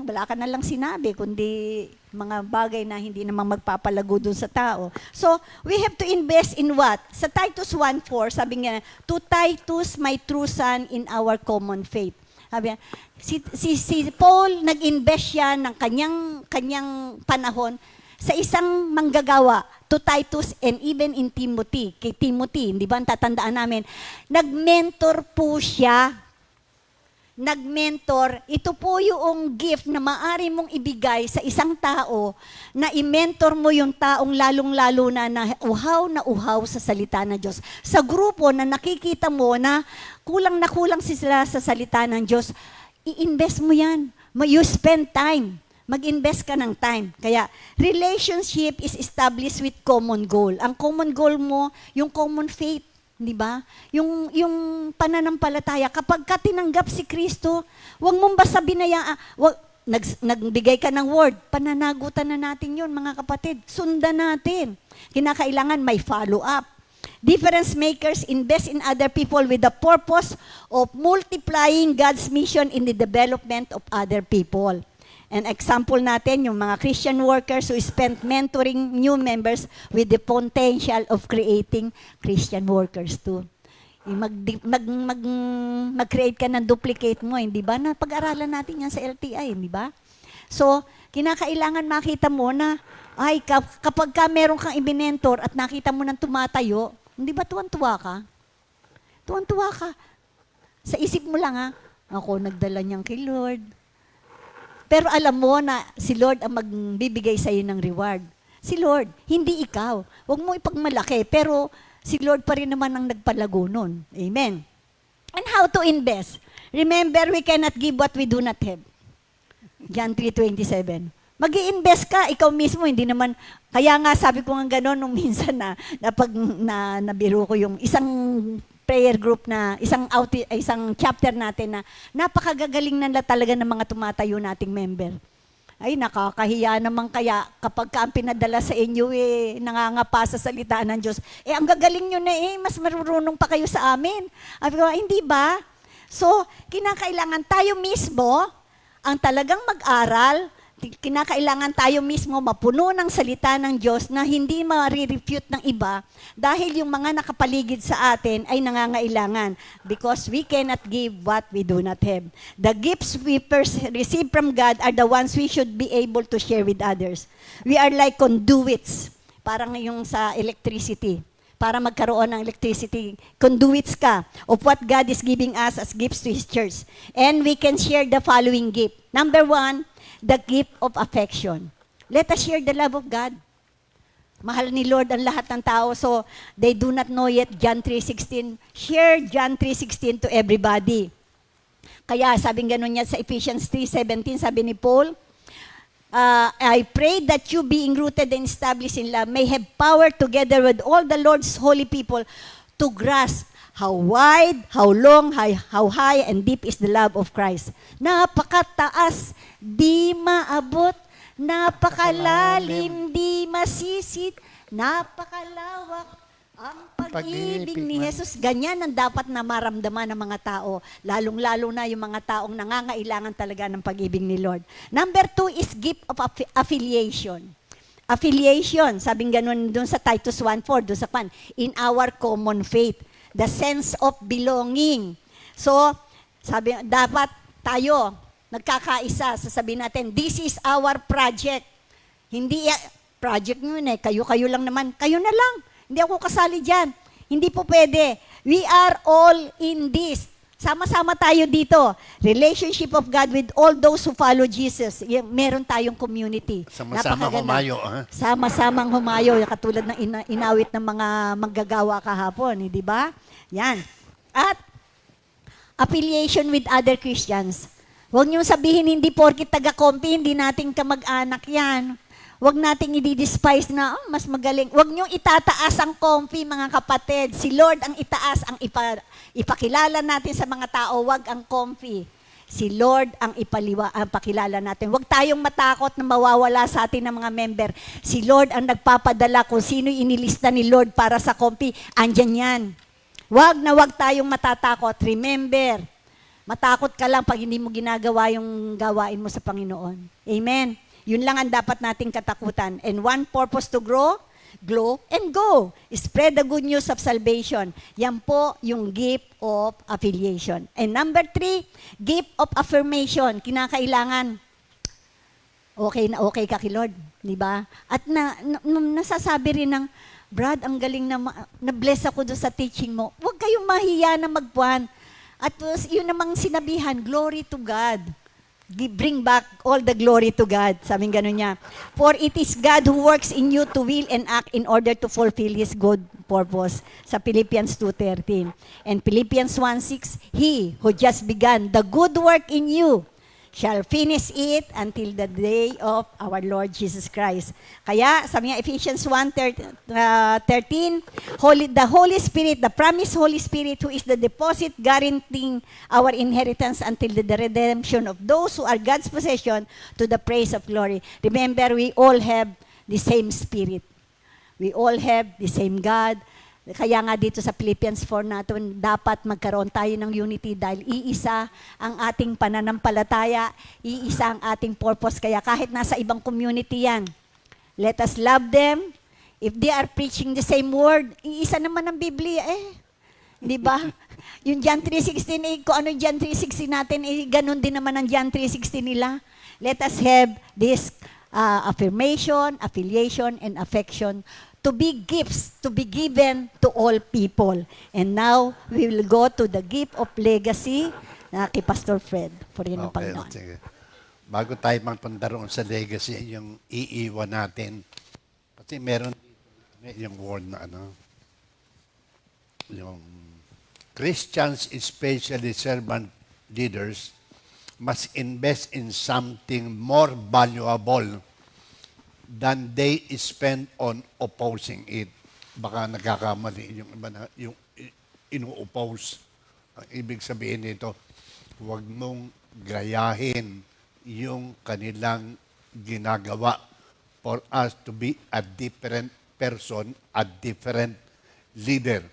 wala ka na lang sinabi, kundi mga bagay na hindi namang magpapalago dun sa tao. So, we have to invest in what? Sa Titus 1:4, sabi nga, to Titus, my true son, in our common faith. Sabi nga, si Paul, nag-invest siya ng kanyang panahon sa isang manggagawa, to Titus and even in Timothy. Kay Timothy, di ba, tatandaan namin, nag-mentor po siya. Nag-mentor, ito po yung gift na maaari mong ibigay sa isang tao na i-mentor mo yung taong lalong-lalo na uhaw sa salita ng Diyos. Sa grupo na nakikita mo na kulang sila sa salita ng Diyos, i-invest mo yan. You spend time. Mag-invest ka ng time. Kaya, relationship is established with common goal. Ang common goal mo, yung common faith. Di ba? Yung pananampalataya, kapag ka tinanggap si Kristo, huwag mong basta binayaan, nagbigay ka ng word, pananagutan na natin yun, mga kapatid. Sundan natin. Kinakailangan may follow-up. Difference makers invest in other people with the purpose of multiplying God's mission in the development of other people. An example natin, yung mga Christian workers who spent mentoring new members with the potential of creating Christian workers too. Mag-create ka ng duplicate mo, hindi ba? Pag-aralan natin yan sa LTI, hindi ba? So, kinakailangan makita mo na, kapag ka meron kang ibinentor at nakita mo nang tumatayo, hindi ba tuwan-tuwa ka? Tuwan-tuwa ka. Sa isip mo lang, ako nagdala niyang kay Lord. Pero alam mo na si Lord ang magbibigay sa iyo ng reward. Si Lord, hindi ikaw. Huwag mo ipagmalaki, pero si Lord pa rin naman ang nagpalago nun. Amen. And how to invest? Remember, we cannot give what we do not have. John 3:27. Mag-i-invest ka, ikaw mismo, hindi naman, kaya nga sabi ko nga gano'n nung minsan na nabiro ko yung isang prayer group na, isang chapter natin na napakagagaling na talaga ng mga tumatayo nating member. Ay, nakakahiya naman kaya kapag ka ang pinadala sa inyo nangangapa sa salita ng Diyos. Ang gagaling nyo na mas marunong pa kayo sa amin. Sabi ko, hindi ba? So, kinakailangan tayo mismo ang talagang mag-aral, kinakailangan tayo mismo mapuno ng salita ng Diyos na hindi ma-refute ng iba dahil yung mga nakapaligid sa atin ay nangangailangan because we cannot give what we do not have. The gifts we receive from God are the ones we should be able to share with others. We are like conduits, parang yung sa electricity. Para magkaroon ng electricity, conduits ka of what God is giving us as gifts to His church. And we can share the following gift. Number 1, the gift of affection. Let us share the love of God. Mahal ni Lord ang lahat ng tao, so they do not know yet John 3:16. Share John 3:16 to everybody. Kaya sabing ganun niya sa Ephesians 3:17, sabi ni Paul, I pray that you being rooted and established in love may have power together with all the Lord's holy people to grasp how wide, how long, how high, and deep is the love of Christ. Napakataas, di maabot, napakalalim, di masisit, napakalawak ang pag-ibig ni Jesus. Ganyan ang dapat na maramdaman ng mga tao, lalong-lalo na yung mga taong nangangailangan talaga ng pag-ibig ni Lord. Number 2 is gift of affiliation. Affiliation, sabing ganun dun sa Titus 1:4, dun sa in our common faith. The sense of belonging. So, sabi, dapat tayo, nagkakaisa, sasabihin natin, this is our project. Hindi, project nyo yun eh, kayo lang naman, kayo na lang. Hindi ako kasali dyan. Hindi po pwede. We are all in this. Sama-sama tayo dito. Relationship of God with all those who follow Jesus. Meron tayong community. Sama-sama Napakaganda. humayo. Ha? Sama-samang humayo, katulad ng inawit ng mga manggagawa kahapon, di ba? Yan. At affiliation with other Christians. Huwag niyong sabihin, hindi porkit taga-kompi, hindi nating kamag-anak yan. Huwag nating i-despise na, mas magaling. Huwag niyong itataas ang kompi, mga kapatid. Si Lord ang itaas, ang ipakilala natin sa mga tao, huwag ang kompi. Si Lord ang pakilala natin. Huwag tayong matakot na mawawala sa atin ng mga member. Si Lord ang nagpapadala kung sino inilista ni Lord para sa kompi. Andyan yan. Huwag na huwag tayong matatakot. Remember, matakot ka lang pag hindi mo ginagawa yung gawain mo sa Panginoon. Amen. Yun lang ang dapat nating katakutan. And one purpose to grow, and go. Spread the good news of salvation. Yan po yung gift of affiliation. And number 3, gift of affirmation. Kinakailangan, okay ka kay Lord. Diba? At nasasabi rin ng, Brad, ang galing na-bless ako doon sa teaching mo. Huwag kayong mahiya na magpuan. At yun namang sinabihan, glory to God. Bring back all the glory to God. Sabing gano'n niya. For it is God who works in you to will and act in order to fulfill His good purpose. Sa Philippians 2:13. And Philippians 1:6, He who just began the good work in you shall finish it until the day of our Lord Jesus Christ. Kaya, sabi nga Ephesians 1:13, the Holy Spirit, the promised Holy Spirit who is the deposit guaranteeing our inheritance until the redemption of those who are God's possession to the praise of glory. Remember, we all have the same Spirit. We all have the same God. Kaya nga dito sa Philippians 4 natin, dapat magkaroon tayo ng unity dahil iisa ang ating pananampalataya, iisa ang ating purpose. Kaya kahit nasa ibang community yan, let us love them. If they are preaching the same word, iisa naman ang Biblia eh. Di ba? Yung John 3:16, kung ano yung John 3:16 natin, ganun din naman ang John 3:16 nila. Let us have this affirmation, affiliation, and affection to be gifts to be given to all people. And now, we will go to the gift of legacy na kay Pastor Fred. Purihin ng Panginoon. Sige. Bago tayo magpunta roon sa legacy, yung iiwan natin, kasi meron yung word na yung Christians, especially servant leaders, must invest in something more valuable than they spend on opposing it. Baka nagkakamali yung iba na yung inu-oppose. Ang ibig sabihin nito, huwag mong gayahin yung kanilang ginagawa for us to be a different person, a different leader.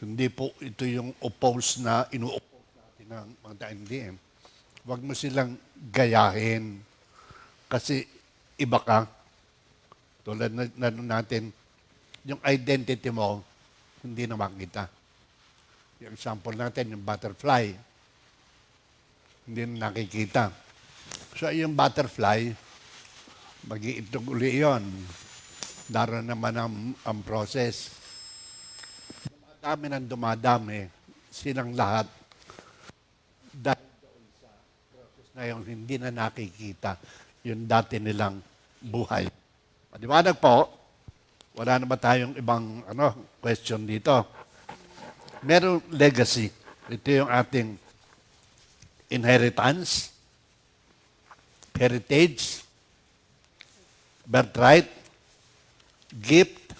Hindi po ito yung oppose na inu-oppose natin ng mga hindi. Huwag mo silang gayahin. Kasi iba ka. Tulad na natin, yung identity mo, hindi na makita. Yung example natin, yung butterfly, hindi na nakikita. So, yung butterfly, mag-iitog uli yun. Daroon naman ang process. Dumadami ng dumadami, silang lahat, dahil doon sa process na yun, hindi na nakikita yung dati nilang buhay. Maliwanag po, wala na ba tayong ibang question dito? Merong legacy. Ito yung ating inheritance, heritage, birthright, gift.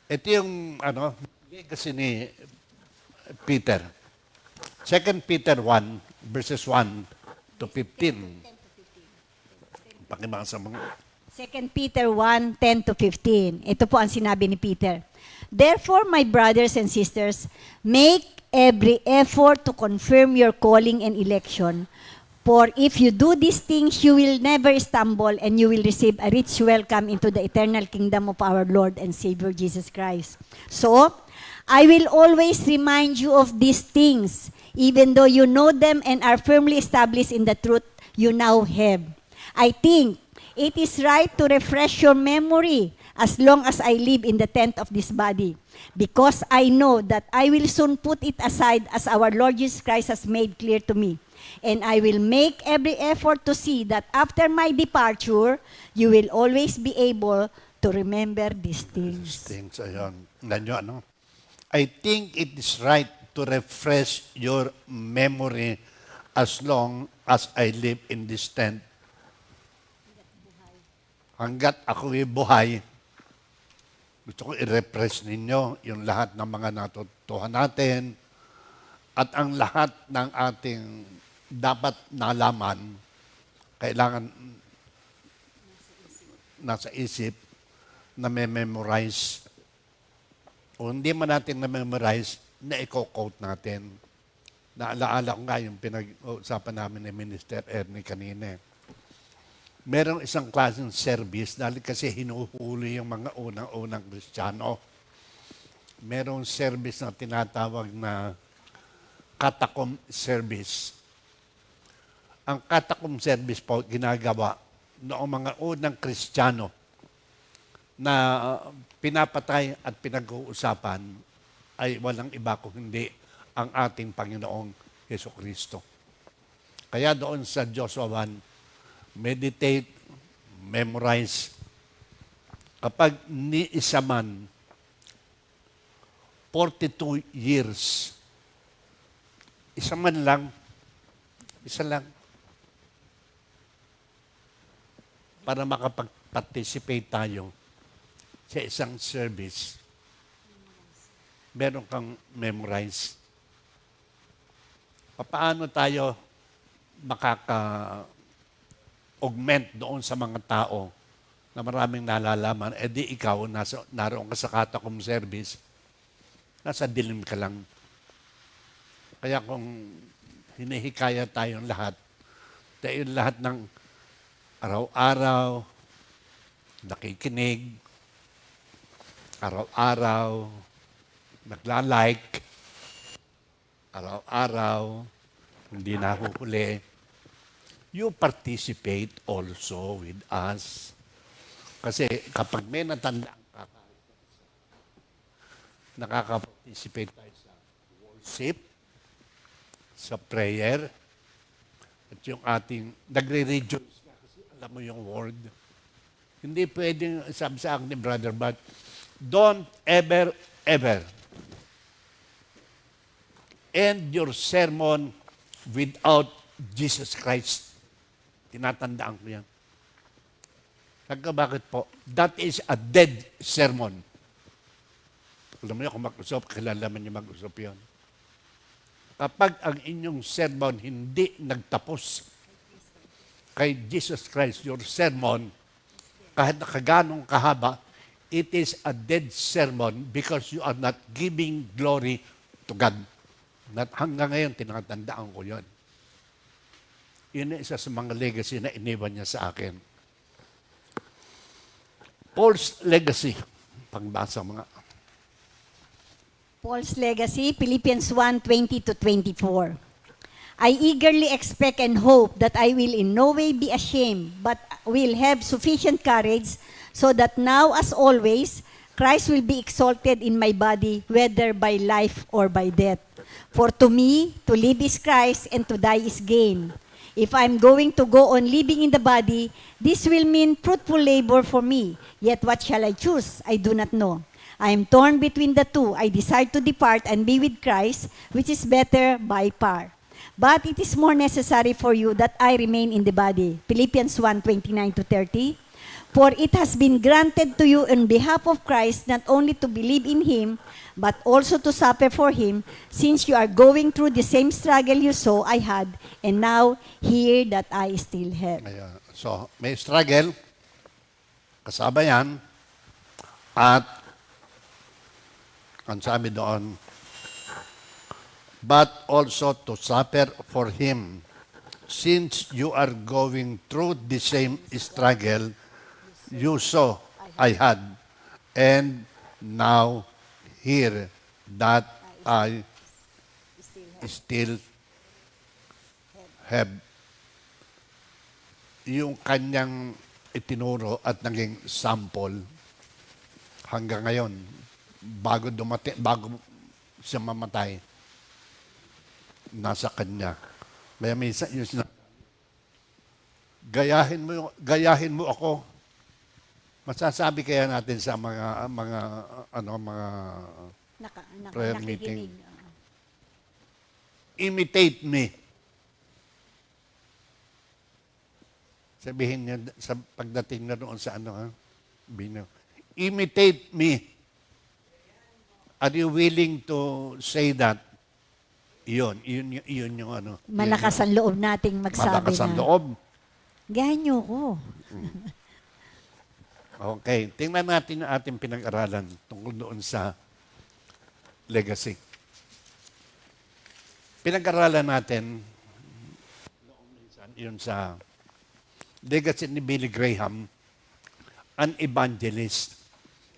Ito yung legacy ni Peter. 2 Peter 1, verses 1 to 15. Pakibasa mo. 2 Peter 1:10 to 15. Ito po ang sinabi ni Peter. Therefore, my brothers and sisters, make every effort to confirm your calling and election. For if you do these things, you will never stumble and you will receive a rich welcome into the eternal kingdom of our Lord and Savior Jesus Christ. So, I will always remind you of these things, even though you know them and are firmly established in the truth you now have. I think it is right to refresh your memory as long as I live in the tent of this body, because I know that I will soon put it aside as our Lord Jesus Christ has made clear to me. And I will make every effort to see that after my departure, you will always be able to remember these things. Things, ayun. Tingnan nyo, ano? I think it is right to refresh your memory as long as I live in this tent. Hanggat ako'y buhay, gusto ko i-refresh ninyo yung lahat ng mga natutuhan natin at ang lahat ng ating dapat nalaman, kailangan nasa isip na memorize. O hindi man natin na-memorize, na i-quote natin. Naalaala ko nga yung pinag-uusapan namin ni Minister Ernie kanina. Merong isang klaseng service dahil kasi hinuhuli yung mga unang-unang Kristiyano. Merong service na tinatawag na catacomb service. Ang catacomb service po ginagawa noong mga unang Kristiyano na pinapatay at pinag-uusapan ay walang iba kung hindi ang ating Panginoong Jesucristo. Kaya doon sa Joshua 1, meditate, memorize. Kapag ni isa man, 42 years, isa man lang, isa lang, para makapag-participate tayo sa isang service, meron kang memorize. Paano tayo makaka-augment doon sa mga tao na maraming nalalaman, di ikaw, naroon ka sa catacomb service, nasa dilim ka lang. Kaya kung hinihikaya tayong lahat, tayo lahat ng araw-araw, nakikinig, araw-araw, nagla-like, araw-araw, hindi nahuhuli. You participate also with us. Kasi kapag may natandaan ka, nakaka-participate tayo sa worship, sa prayer, at yung ating nagre-rejoice ka kasi alam mo yung word. Hindi pwedeng sabi sa akin ni Brother But, don't ever end your sermon without Jesus Christ. Tinatandaan ko yan. Bakit po? That is a dead sermon. Alam mo yun, kung mag-usap, kilala man yung mag-usap yun. Kapag ang inyong sermon hindi nagtapos kay Jesus Christ, your sermon, kahit nakaganong kahaba, it is a dead sermon because you are not giving glory to God. At hanggang ngayon, tinatandaan ko yun. Yun isa sa mga legacy na iniwan niya sa akin. Paul's legacy. Pagbasa mga. Paul's legacy, Philippians 1:20-24. I eagerly expect and hope that I will in no way be ashamed, but will have sufficient courage, so that now, as always, Christ will be exalted in my body, whether by life or by death. For to me, to live is Christ, and to die is gain. If I'm going to go on living in the body, this will mean fruitful labor for me. Yet what shall I choose? I do not know. I am torn between the two. I desire to depart and be with Christ, which is better by far. But it is more necessary for you that I remain in the body. Philippians 1:29-30. For it has been granted to you on behalf of Christ not only to believe in Him, but also to suffer for Him, since you are going through the same struggle you saw I had, and now hear that I still have. Ayan. So, may struggle, kasama yan, at ang sabi doon, but also to suffer for Him, since you are going through the same struggle you saw I had, and now hear that I still have yung kanyang itinuro at naging sample hanggang ngayon bago siya mamatay nasa kanya. May minsan yung gayahin mo ako. Masasabi kaya natin sa mga prayer meeting. Nakikinig. Imitate me. Sabihin niya sa pagdating na doon sa Bino. Imitate me. Are you willing to say that? Yun yung Malakas ang loob nating magsabi malakas ang na. loob. Gayahin niyo ko. Okay, tingnan natin ang ating pinag-aralan tungkol doon sa legacy. Pinag-aralan natin yun sa legacy ni Billy Graham, an evangelist.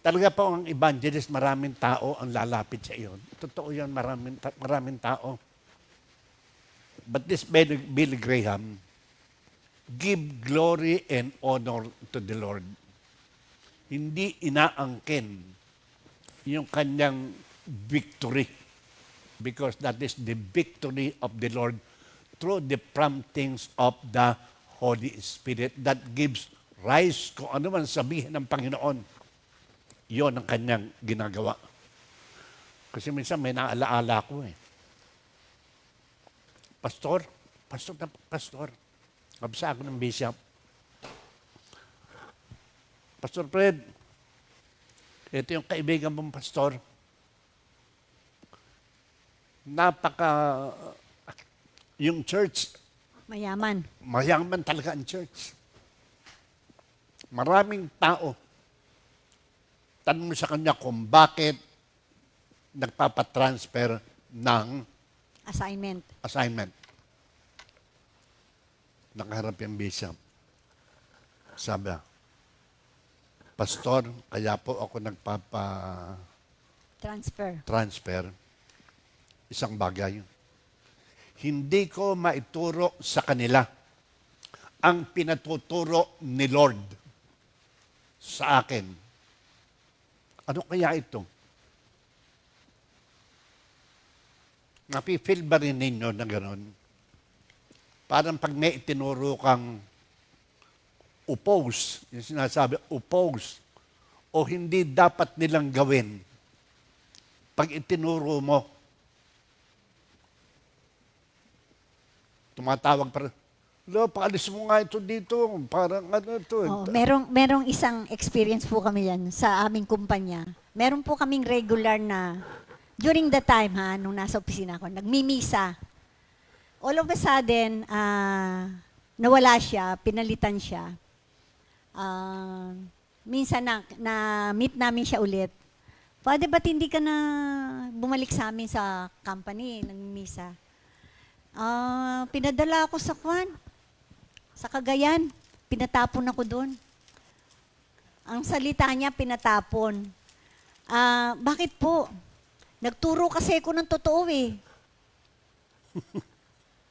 Talaga po ang evangelist, maraming tao ang lalapit sa iyon. Totoo yan, maraming tao. But this Billy Graham give glory and honor to the Lord. Hindi inaangkin yung kanyang victory because that is the victory of the Lord through the promptings of the Holy Spirit that gives rise kung ano man sabihin ng Panginoon. Yon ang kanyang ginagawa. Kasi minsan may naalaala ko Pastor. Mabasa ako ng bishop. Pastor Fred, ito yung kaibigan mong pastor. Yung church, Mayaman. mayaman talaga ang church. Maraming tao. Tanong mo sa kanya kung bakit nagpapatransfer ng Assignment. Nakaharap yung bishop. Sabi, Pastor, kaya po ako Transfer. Isang bagay. Hindi ko maituro sa kanila ang pinatuturo ni Lord sa akin. Ano kaya ito? Napifeel ba rin ninyo na gano'n? Parang pag may itinuro kang oppose, yung sinasabi, oppose, o hindi dapat nilang gawin, pag itinuro mo, tumatawag para, paalis mo nga ito dito, parang ito. Oh, merong isang experience po kami yan sa aming kumpanya. Meron po kaming regular na, during the time nung nasa opisina ko, nagmimisa. All of a sudden, nawala siya, pinalitan siya. Minsan na-meet namin siya ulit. Pwede ba't hindi ka na bumalik sa amin sa company, nagmimisa? Pinadala ako sa Cagayan. Pinatapon ako doon. Ang salita niya, pinatapon. Bakit po? Nagturo kasi ako ng totoo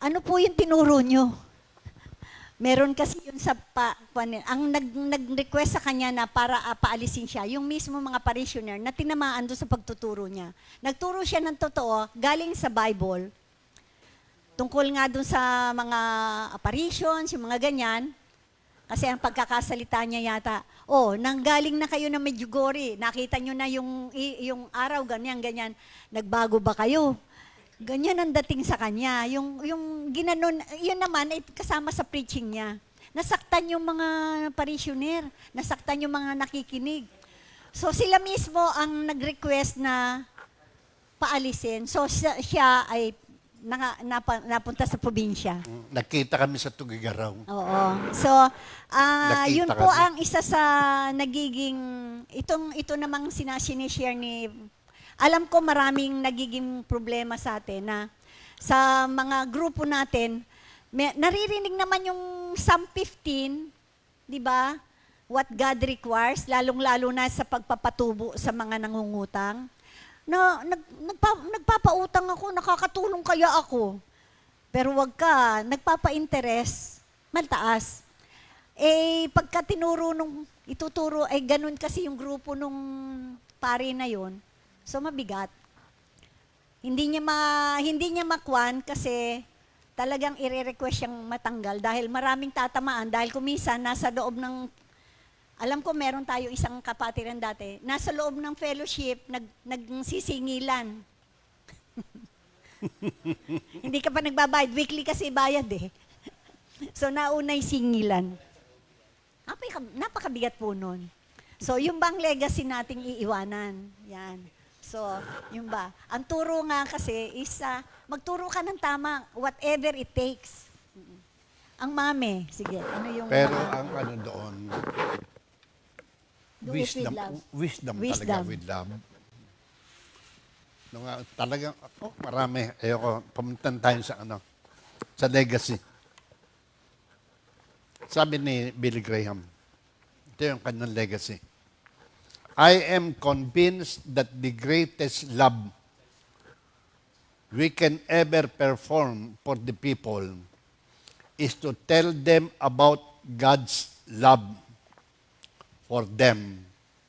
Ano po yung tinuro nyo? Meron kasi yun sa ang nag-request sa kanya na para paalisin siya, yung mismo mga parishioner na tinamaan doon sa pagtuturo niya. Nagturo siya ng totoo, galing sa Bible, tungkol nga doon sa mga apparitions, yung mga ganyan, kasi ang pagkakasalita niya yata, nanggaling na kayo na Medjugorje, nakita nyo na yung araw, ganyan, nagbago ba kayo? Ganyan ang dating sa kanya. Yung ginanon, yun naman ay kasama sa preaching niya. Nasaktan yung mga parishioner, nasaktan yung mga nakikinig. So sila mismo ang nag-request na paalisin. So siya ay napunta sa probinsya. Nakita kami sa Tugigaraw. Oo. So, yun po ang isa sa nagiging, ito namang sinashare ni, alam ko maraming nagiging problema sa atin na sa mga grupo natin, naririnig naman yung Psalm 15, di ba? What God requires, lalong-lalo na sa pagpapatubo sa mga nangungutang. na nagpapautang ako, nakakatulong kaya ako. Pero wag ka, nagpapa-interest, mataas. Pagka ituturo, ganun kasi yung grupo nung pare na yon. So mabigat. Hindi niya makwan kasi talagang ire-request siyang matanggal dahil maraming tatamaan dahil kuminsan nasa loob ng, alam ko meron tayo isang kapatiran dati, nasa loob ng fellowship, nagsisingilan. Hindi ka pa nagbabayad, weekly kasi bayad eh. So naunay singilan. Napakabigat po nun. So yung bang legacy nating iiwanan? Yan. So, yung ba? Ang turo nga kasi is magturo ka ng tama, whatever it takes. Ang mame, sige, ano yung... Pero ang ano doon, Do it with love. wisdom talaga, Wisdom. with love. Talagang, marami. Ayoko, pumuntan tayo sa legacy. Sabi ni Billy Graham, ito yung kanyang legacy. I am convinced that the greatest love we can ever perform for the people is to tell them about God's love for them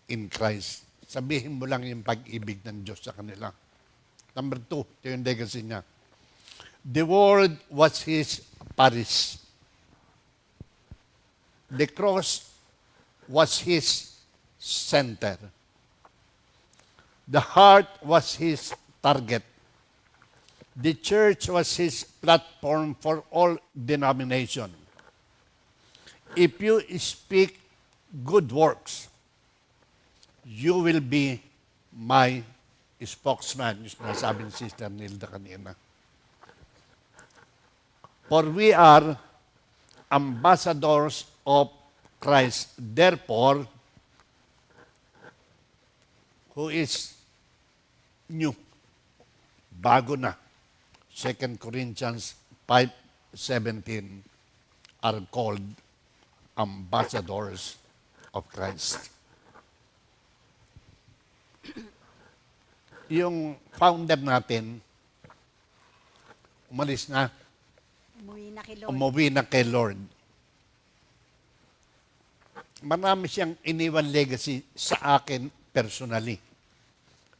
in Christ. Sabihin mo lang yung pag-ibig ng Diyos sa kanila. Number 2, ito yung legacy niya. The world was his parish. The cross was his center. The heart was his target. The church was his platform for all denomination. If you speak good works, you will be my spokesman. Yung sinasabi ni Sister Nilda kanina. For we are ambassadors of Christ. Therefore, who is new, bago na. 2 Corinthians 5:17 are called ambassadors of Christ. Yung founder natin, umalis na, umuwi na kay Lord. Marami siyang iniwan legacy sa akin personally.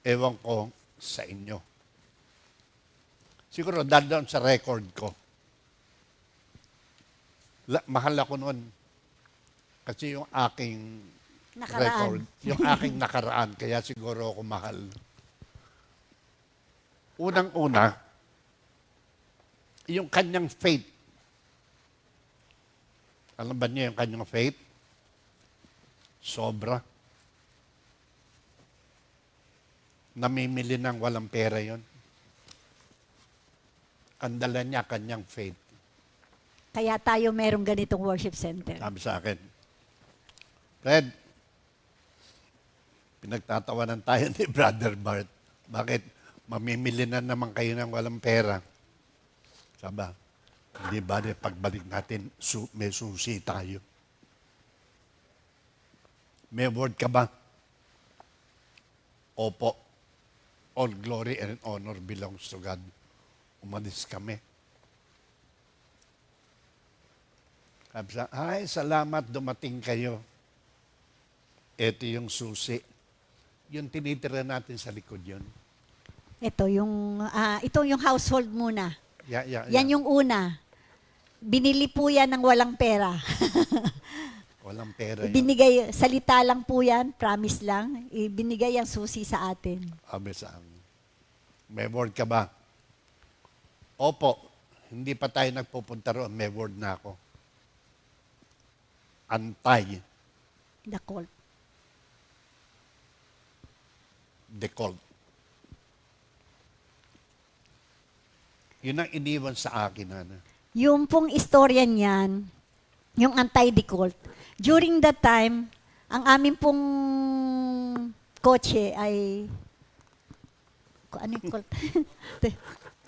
Ewan ko sa inyo. Siguro dahil doon sa record ko. Mahal ako noon. Kasi yung aking record, yung aking nakaraan, kaya siguro ako mahal. Unang-una, yung kanyang faith. Alam ba niyo yung kanyang faith? Sobra. Namimili ng walang pera yon. Ang dala niya, kanyang faith. Kaya tayo merong ganitong worship center. Sabi sa akin, Fred, pinagtatawanan tayo ni Brother Bart. Bakit? Mamimili na naman kayo ng walang pera. Sabi, hindi ba pagbalik natin, may susi tayo? May word ka ba? Opo. All glory and honor belongs to God. Umalis kami. Sabi sa, ay, salamat, dumating kayo. Ito yung susi. Yung tinitira natin sa likod yun. Ito yung household muna. Yan Yeah. yung una. Binili po yan ng walang pera. Walang pera yun. Ibinigay, salita lang po yan, promise lang. Ibinigay ang susi sa atin. Sabi sa akin, may word ka ba? Opo, hindi pa tayo nagpupunta roon, may word na ako. Antay, The cult. the cult. Yun ang iniwan sa akin, Ana. Yung pong istorya niyan, yung anti-decult, during that time, ang amin pong kotse ay, ano yung Colt?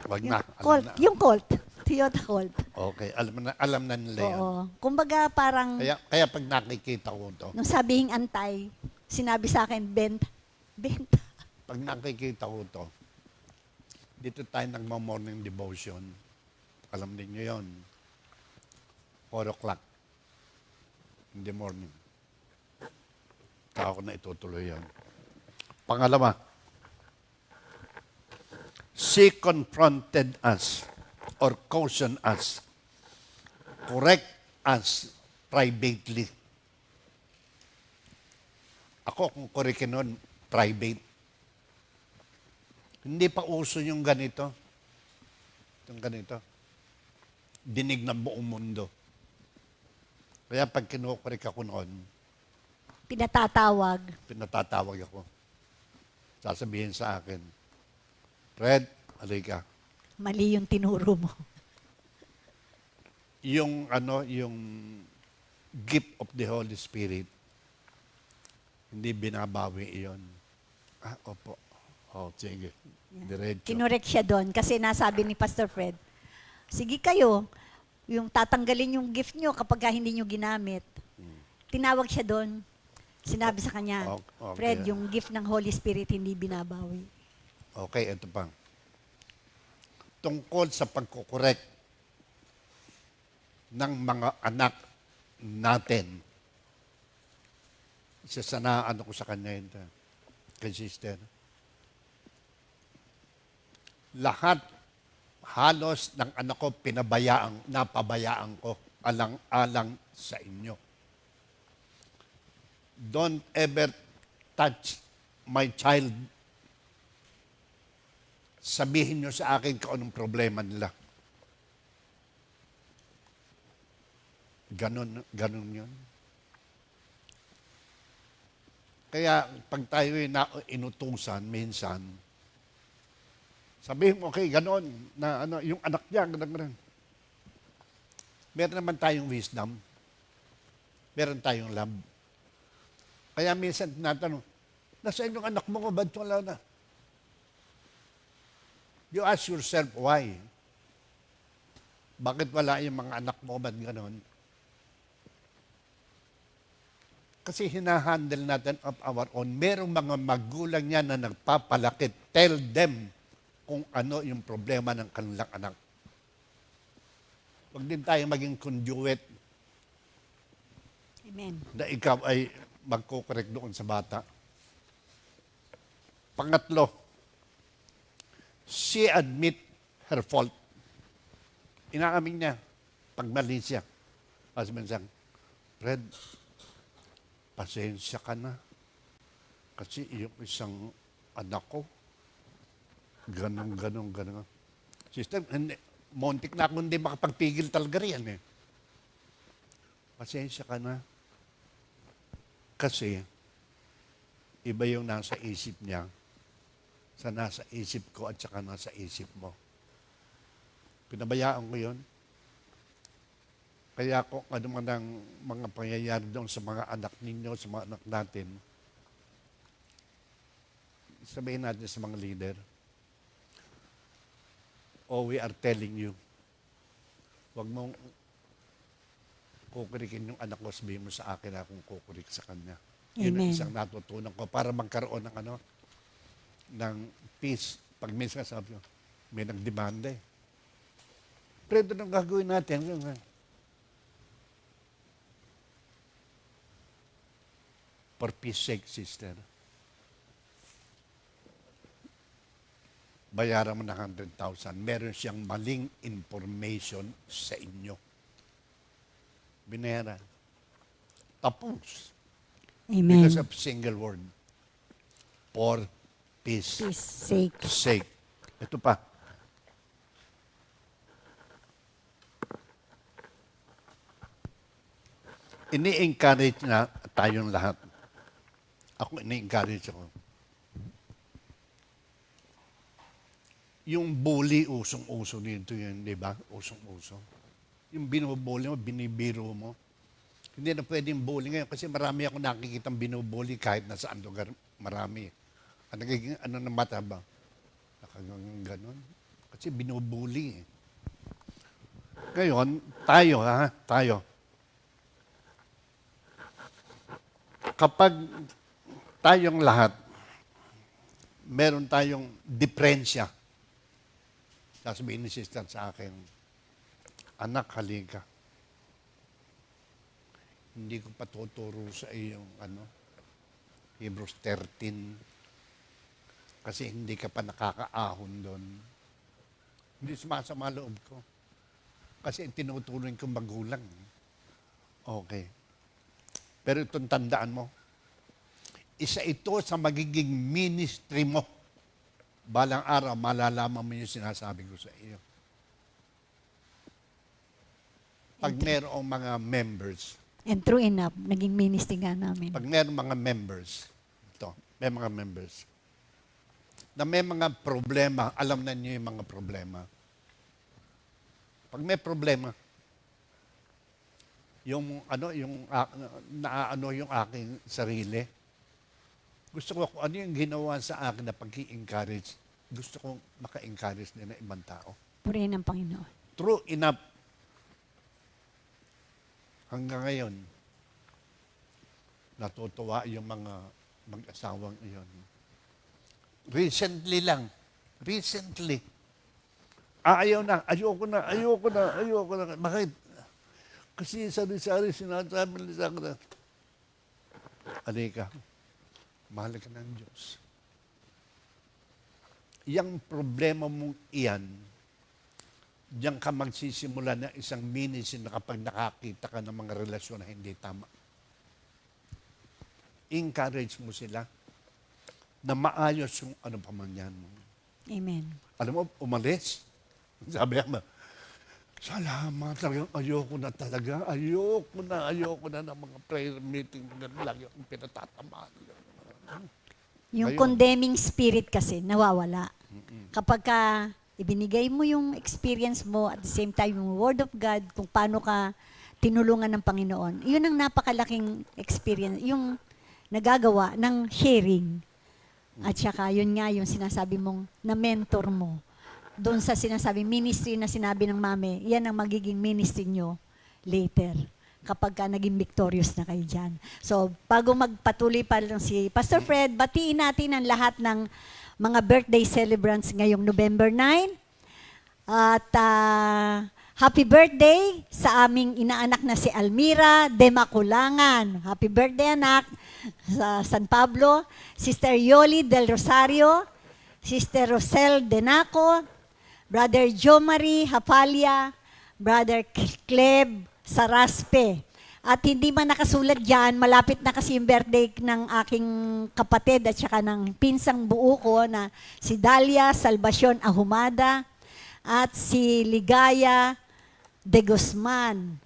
Wag na. Colt, Alam na. yung Colt, Toyota Colt. Okay, alam na nila yan. Oo. Kumbaga parang, Kaya pag nakikita ko to, nung sabihing antay, sinabi sa akin, benta. pag nakikita ko to, dito tayo nagma-morning devotion. Alam din nyo yun. 4 o'clock in the morning. Ako na itutuloy yan. Pangalawa, she confronted us or cautioned us, correct us privately. Ako, kung correctin nun, private. Hindi pa uso yung ganito. Yung ganito. Dinig ng buong mundo. Kaya pag kinukorek ako noon, Pinatatawag. ako. Sasabihin sa akin, Fred, alika. Mali yung tinuro mo. Yung gift of the Holy Spirit, hindi binabawi iyon. Opo. Sige. Diretso. Kinorek siya doon kasi nasabi ni Pastor Fred, sige kayo, yung tatanggalin yung gift nyo kapag hindi nyo ginamit. Tinawag siya doon. Sinabi sa kanya, Okay. Fred, yung gift ng Holy Spirit hindi binabawi. Okay, ito pa. Tungkol sa pagkukorek ng mga anak natin. Isasanaan ko sa kanya yun, kay sister. Lahat, halos ng anak ko, napabayaan ko, alang-alang sa inyo. Don't ever touch my child. Sabihin nyo sa akin kung anong problema nila. Ganon yun. Kaya pag tayo inutusan, minsan, sabihin mo, okay, ganon, na yung anak niya, ganon. Meron naman tayong wisdom. Meron tayong love. Kaya minsan tinatanong, nasaan yung anak mo, ba't wala na? You ask yourself, why? Bakit wala yung mga anak mo, ba't ganon? Kasi hinahandle natin of our own. Merong mga magulang niya na nagpapalaki. Tell them kung ano yung problema ng kanilang anak. Huwag din tayo maging conduit Amen. na ikaw ay magkukorek doon sa bata. Pangatlo, she admit her fault. Inaamin niya pag mali siya. Kasi minsan, Fred, pasensya ka na. Kasi yung isang anak ko, ganon. Sister, montik na ako hindi makapagpigil talaga riyan eh. Pasensya ka na. Kasi, iba yung nasa isip niya sa nasa isip ko at saka nasa isip mo. Pinabayaan ko yun. Kaya kung ano man ang mga pangyayari doon sa mga anak ninyo, sa mga anak natin, sabihin natin sa mga leader, we are telling you, huwag mong kukurikin yung anak ko, sabihin mo sa akin na akong kukurik sa kanya. Yun ang Amen. isang natutunan ko para magkaroon ng ng peace. Pag minsan sabi ko, may nagdemanda eh. Pero ito nang gagawin natin. For peace sake, sister. Bayaran mo na 100,000. Meron siyang maling information sa inyo. Binayaran. Tapos. Amen. Because of single word. For peace Peace sake. sake. Ito pa. Ini-encourage na tayong lahat. Ako ini-encourage ako. Yung bully, usong-uso dito yun, di ba? Usong-uso. Yung binubully mo, binibiro mo. Hindi na pwedeng bully ngayon kasi marami ako nakikitang binubully kahit nasa lugar, marami. Ang nagiging ng mata ba? Ganon. Kasi binubully eh. Ngayon, tayo. Kapag tayong lahat meron tayong diferensya. Sasabihin ni sister sa akin, anak, halika. Hindi ko patuturo sa iyo Hebrews 13. Kasi hindi ka pa nakakaahon doon. Hindi sumasama loob ko. Kasi tinutuloy kong magulang. Okay. Pero itong tandaan mo, isa ito sa magiging ministry mo. Balang araw, malalaman mo yung sinasabi ko sa iyo. Pag mayroong mga members, And true enough, naging ministry nga namin. pag mayroong mga members, may mga members, na may mga problema, alam na niyo yung mga problema. Pag may problema, yung yung aking sarili, gusto ko kung ano yung ginawa sa akin na pag-i-encourage, gusto kong maka-encourage din ng ibang tao. Purihin ng Panginoon. True enough, hanggang ngayon, natutuwa yung mga mag-asawang iyon. Recently, ayoko na. Bakit? Kasi sari-sari sinasabi nila sa akin, halika, mahal ka ng Diyos. Yang problema mong iyan, diyan ka magsisimula ng isang ministry na kapag nakakita ka ng mga relasyon na hindi tama. Encourage mo sila na maayos yung ano pa man yan. Amen. Alam mo, umalis. Sabi niya, salamat, ayoko na talaga. Ayoko na ng mga prayer meeting. Lagi akong pinatatamaan. Yung Ayun. condemning spirit kasi, nawawala. Kapag ka ibinigay mo yung experience mo at the same time yung Word of God, kung paano ka tinulungan ng Panginoon, yun ang napakalaking experience, yung nagagawa ng sharing. At saka yun nga yung sinasabi mong na-mentor mo. Doon sa sinasabi, ministry na sinabi ng mami, yan ang magiging ministry nyo later kapag ka naging victorious na kayo dyan. So, bago magpatuloy pa lang si Pastor Fred, batiin natin ang lahat ng mga birthday celebrants ngayong November 9. At happy birthday sa aming inaanak na si Almira de Maculangan. Happy birthday, anak, sa San Pablo. Sister Yoli del Rosario, Sister Rosel Denaco, Brother Jomari Hapalia, Brother Cleb Saraspe. At hindi man nakasulat dyan, malapit na kasi yung birthday ng aking kapatid at saka ng pinsang buo ko na si Dalia Salvacion Ahumada at si Ligaya de Guzman.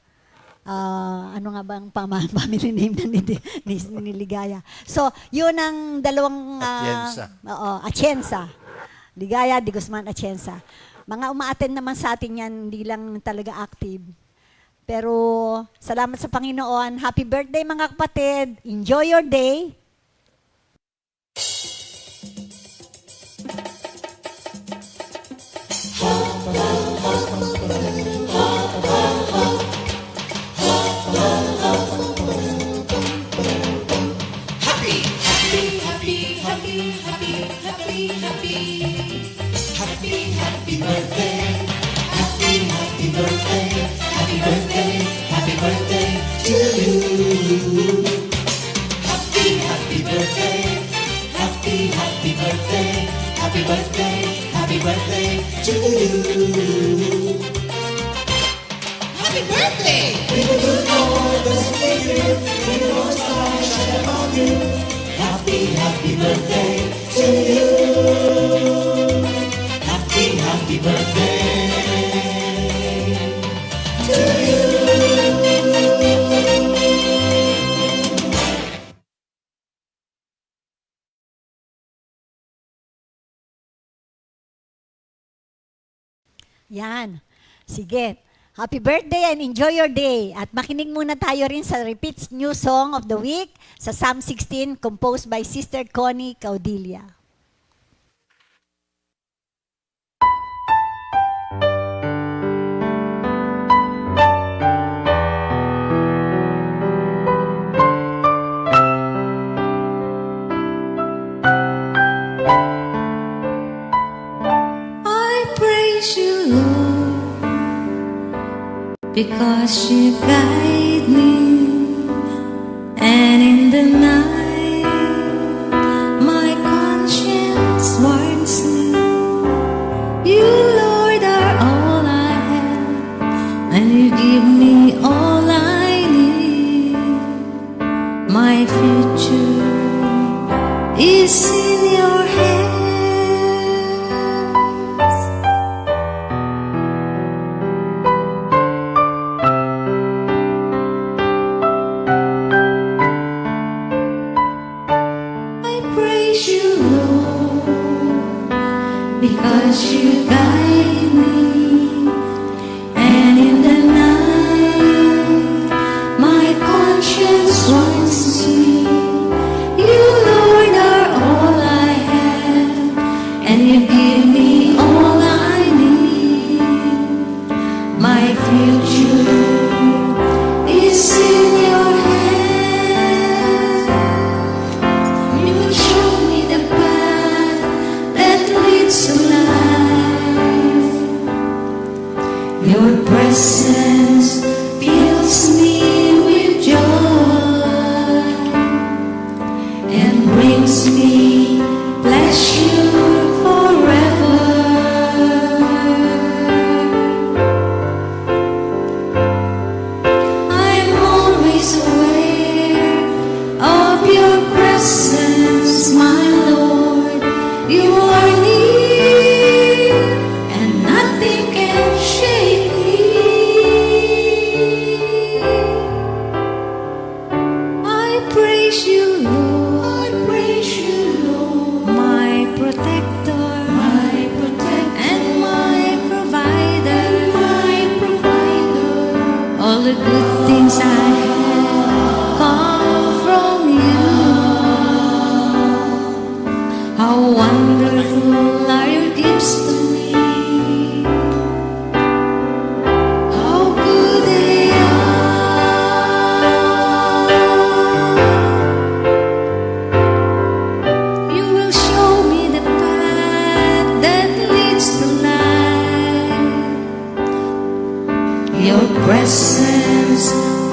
Ano nga bang family name na ni Ligaya? So, yun ang dalawang... Atienza. Ligaya de Guzman Atienza. Mga umaattend naman sa atin yan, hindi lang talaga active. Pero salamat sa Panginoon. Happy birthday mga kapatid. Enjoy your day. Happy birthday! Happy birthday to you. Happy birthday to you. Yan. Sige. Happy birthday and enjoy your day. At makinig muna tayo rin sa repeats new song of the week sa Psalm 16 composed by Sister Connie Caudilia. because you guide me, and in the night my conscience warns me. You, Lord, are all I have, and you give me all I need. My future is in your hands. I praise you, Lord, because you guide me, and in the night my conscience warns me. You, Lord, are all I have, and you give me all I need. My future is in your hands. You will show me the path that leads to life. Your presence fills me with joy and brings me pleasure forever. I'm always aware of your presence, my Lord. You are near, and nothing can shake me. I praise you, Lord. I praise you, Lord. My protector, and my provider, All the good things I have come from you. How wonderful are your gifts to me. How good they are. You will show me the path that leads to life. Your presence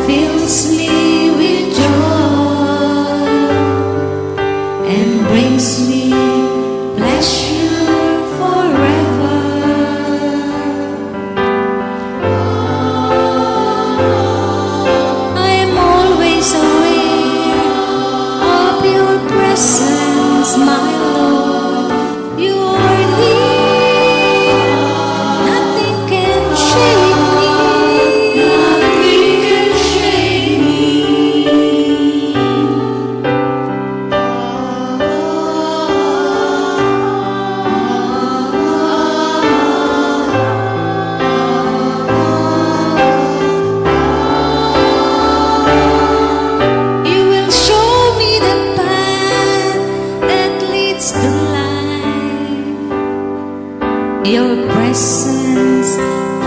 fills me with joy and brings me pleasure forever. I am always aware of your presence, my Lord. You are near, nothing can shake me. Nothing can shake me. You will show me the path that leads to life. Your presence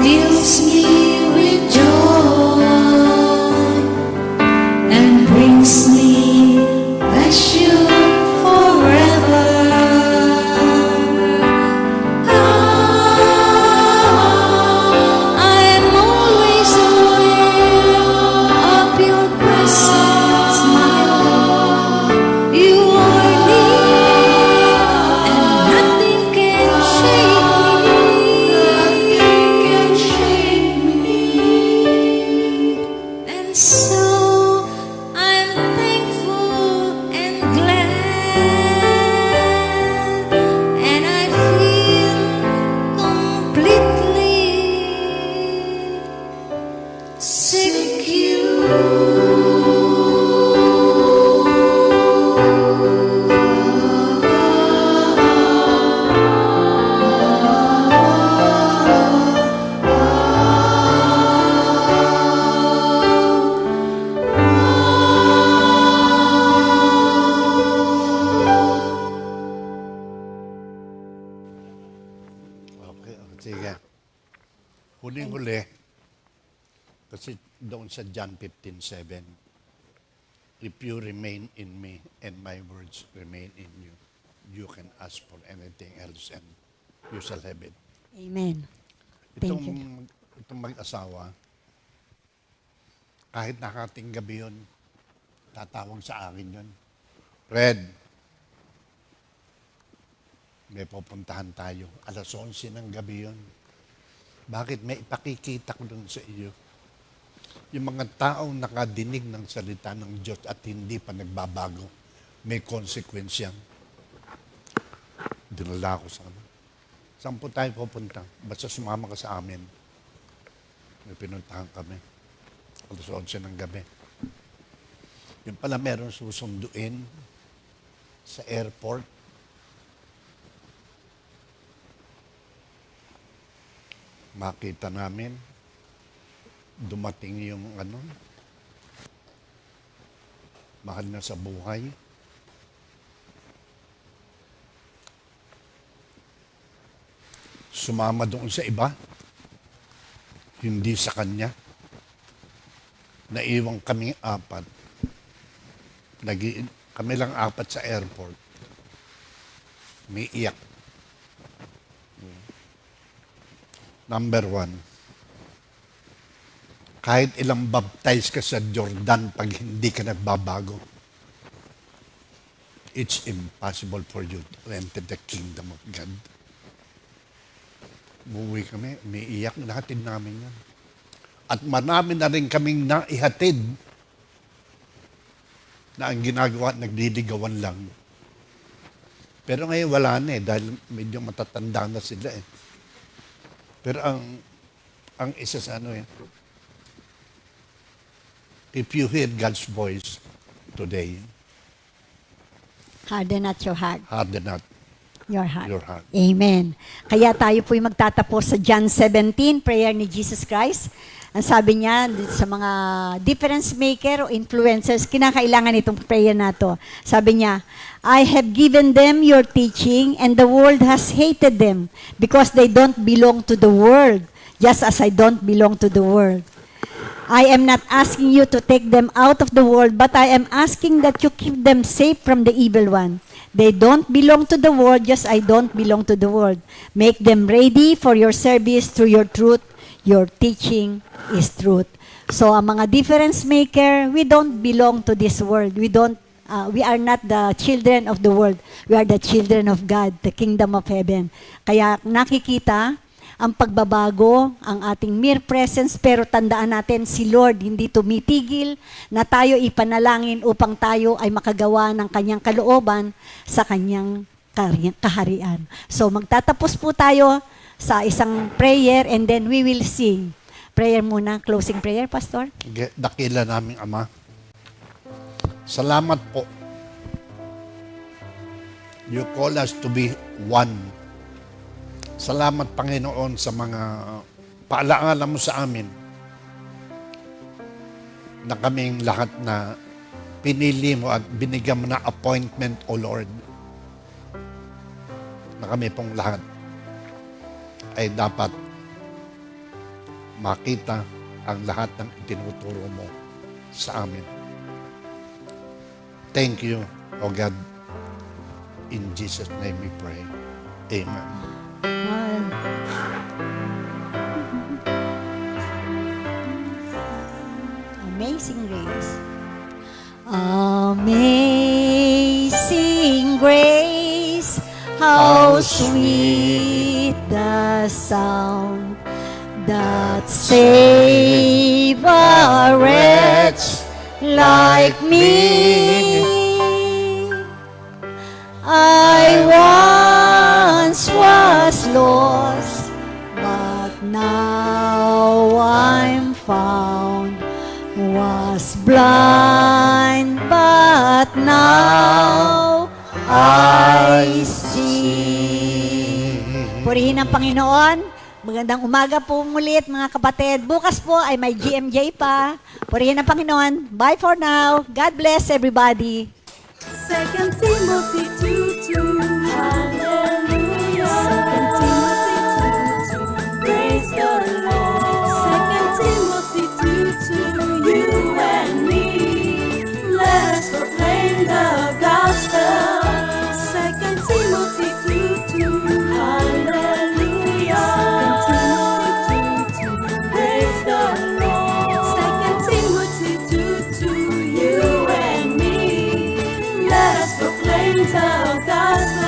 fills me with joy and brings me pleasure forever. I am always aware of your presence, my Lord. You are near, and nothing can shake me. And so I'm thankful and glad, and I feel completely Okay, sige. Huling-huli, kasi doon sa John 15:7, if you remain in me and my words remain in you, you can ask for anything else and you shall have it. Amen. Thank Itong mag-asawa, Kahit nakating gabi yun, tatawag sa akin yun. Fred, may pupuntahan tayo. 11:00 ng gabi yun. Bakit? May ipakikita ko dun sa iyo. Yung mga taong nakadinig ng salita ng Diyos at hindi pa nagbabago, may consequence yan. Dinala ko sa ano. Saan po tayo pupunta? Basta sumama ka sa amin. May pinuntahan kami. 11:00 ng gabi. Yung pala meron susunduin sa airport. Makita namin, dumating yung mahal na sa buhay. Sumama doon sa iba, hindi sa kanya. Naiwang kami 4. Kami lang 4 sa airport. May iyak. Number 1, kahit ilang baptize ka sa Jordan pag hindi ka nagbabago, it's impossible for you to enter the kingdom of God. Buwi kami, may iyak, nahatid namin yan. At marami na rin kaming naihatid na ang ginagawa, nagliligawan lang. Pero ngayon wala na dahil medyo matatanda na sila Pero ang isa sa if you hear God's voice today, Harden not your heart. harden not Your heart. your heart. Amen. Kaya tayo po'y magtatapos sa John 17, prayer ni Jesus Christ. Ang sabi niya sa mga difference maker o influencers, kinakailangan itong prayer na to. Sabi niya, I have given them your teaching and the world has hated them because they don't belong to the world, just as I don't belong to the world. I am not asking you to take them out of the world, but I am asking that you keep them safe from the evil one. They don't belong to the world, just I don't belong to the world. Make them ready for your service through your truth. Your teaching is truth. So, ang mga difference maker, we don't belong to this world. We are not the children of the world. We are the children of God, the kingdom of heaven. Kaya nakikita ang pagbabago, ang ating mere presence, pero tandaan natin, si Lord hindi tumitigil na tayo ipanalangin upang tayo ay makagawa ng kanyang kalooban sa kanyang kaharian. So magtatapos po tayo sa isang prayer and then we will sing. Prayer muna, closing prayer, Pastor. Dakila naming Ama, salamat po. You call us to be one. Salamat, Panginoon, sa mga paalaala mo sa amin na kaming lahat na pinili mo at binigyan mo na appointment, O Lord, na kami pong lahat ay dapat makita ang lahat ng itinuturo mo sa amin. Thank you, O God. In Jesus' name we pray. Amen. Amazing Grace. Amazing Grace, how sweet the sound that saved a wretch like me. I once was lost, but now I'm found. Was blind, but now I see. Purihin ang Panginoon. Magandang umaga po mulit mga kapatid. Bukas po ay may GMJ pa. Purihin ang Panginoon. Bye for now. God bless everybody. 2 Timothy 2:2. Hallelujah. 2 Timothy 2:2. Praise the Lord. 2 Timothy 2:2. You and me, let us proclaim the gospel. 2 Timothy 2:2. Hallelujah. 2 Timothy 2:2. Praise the Lord. 2 Timothy proclaim the gospel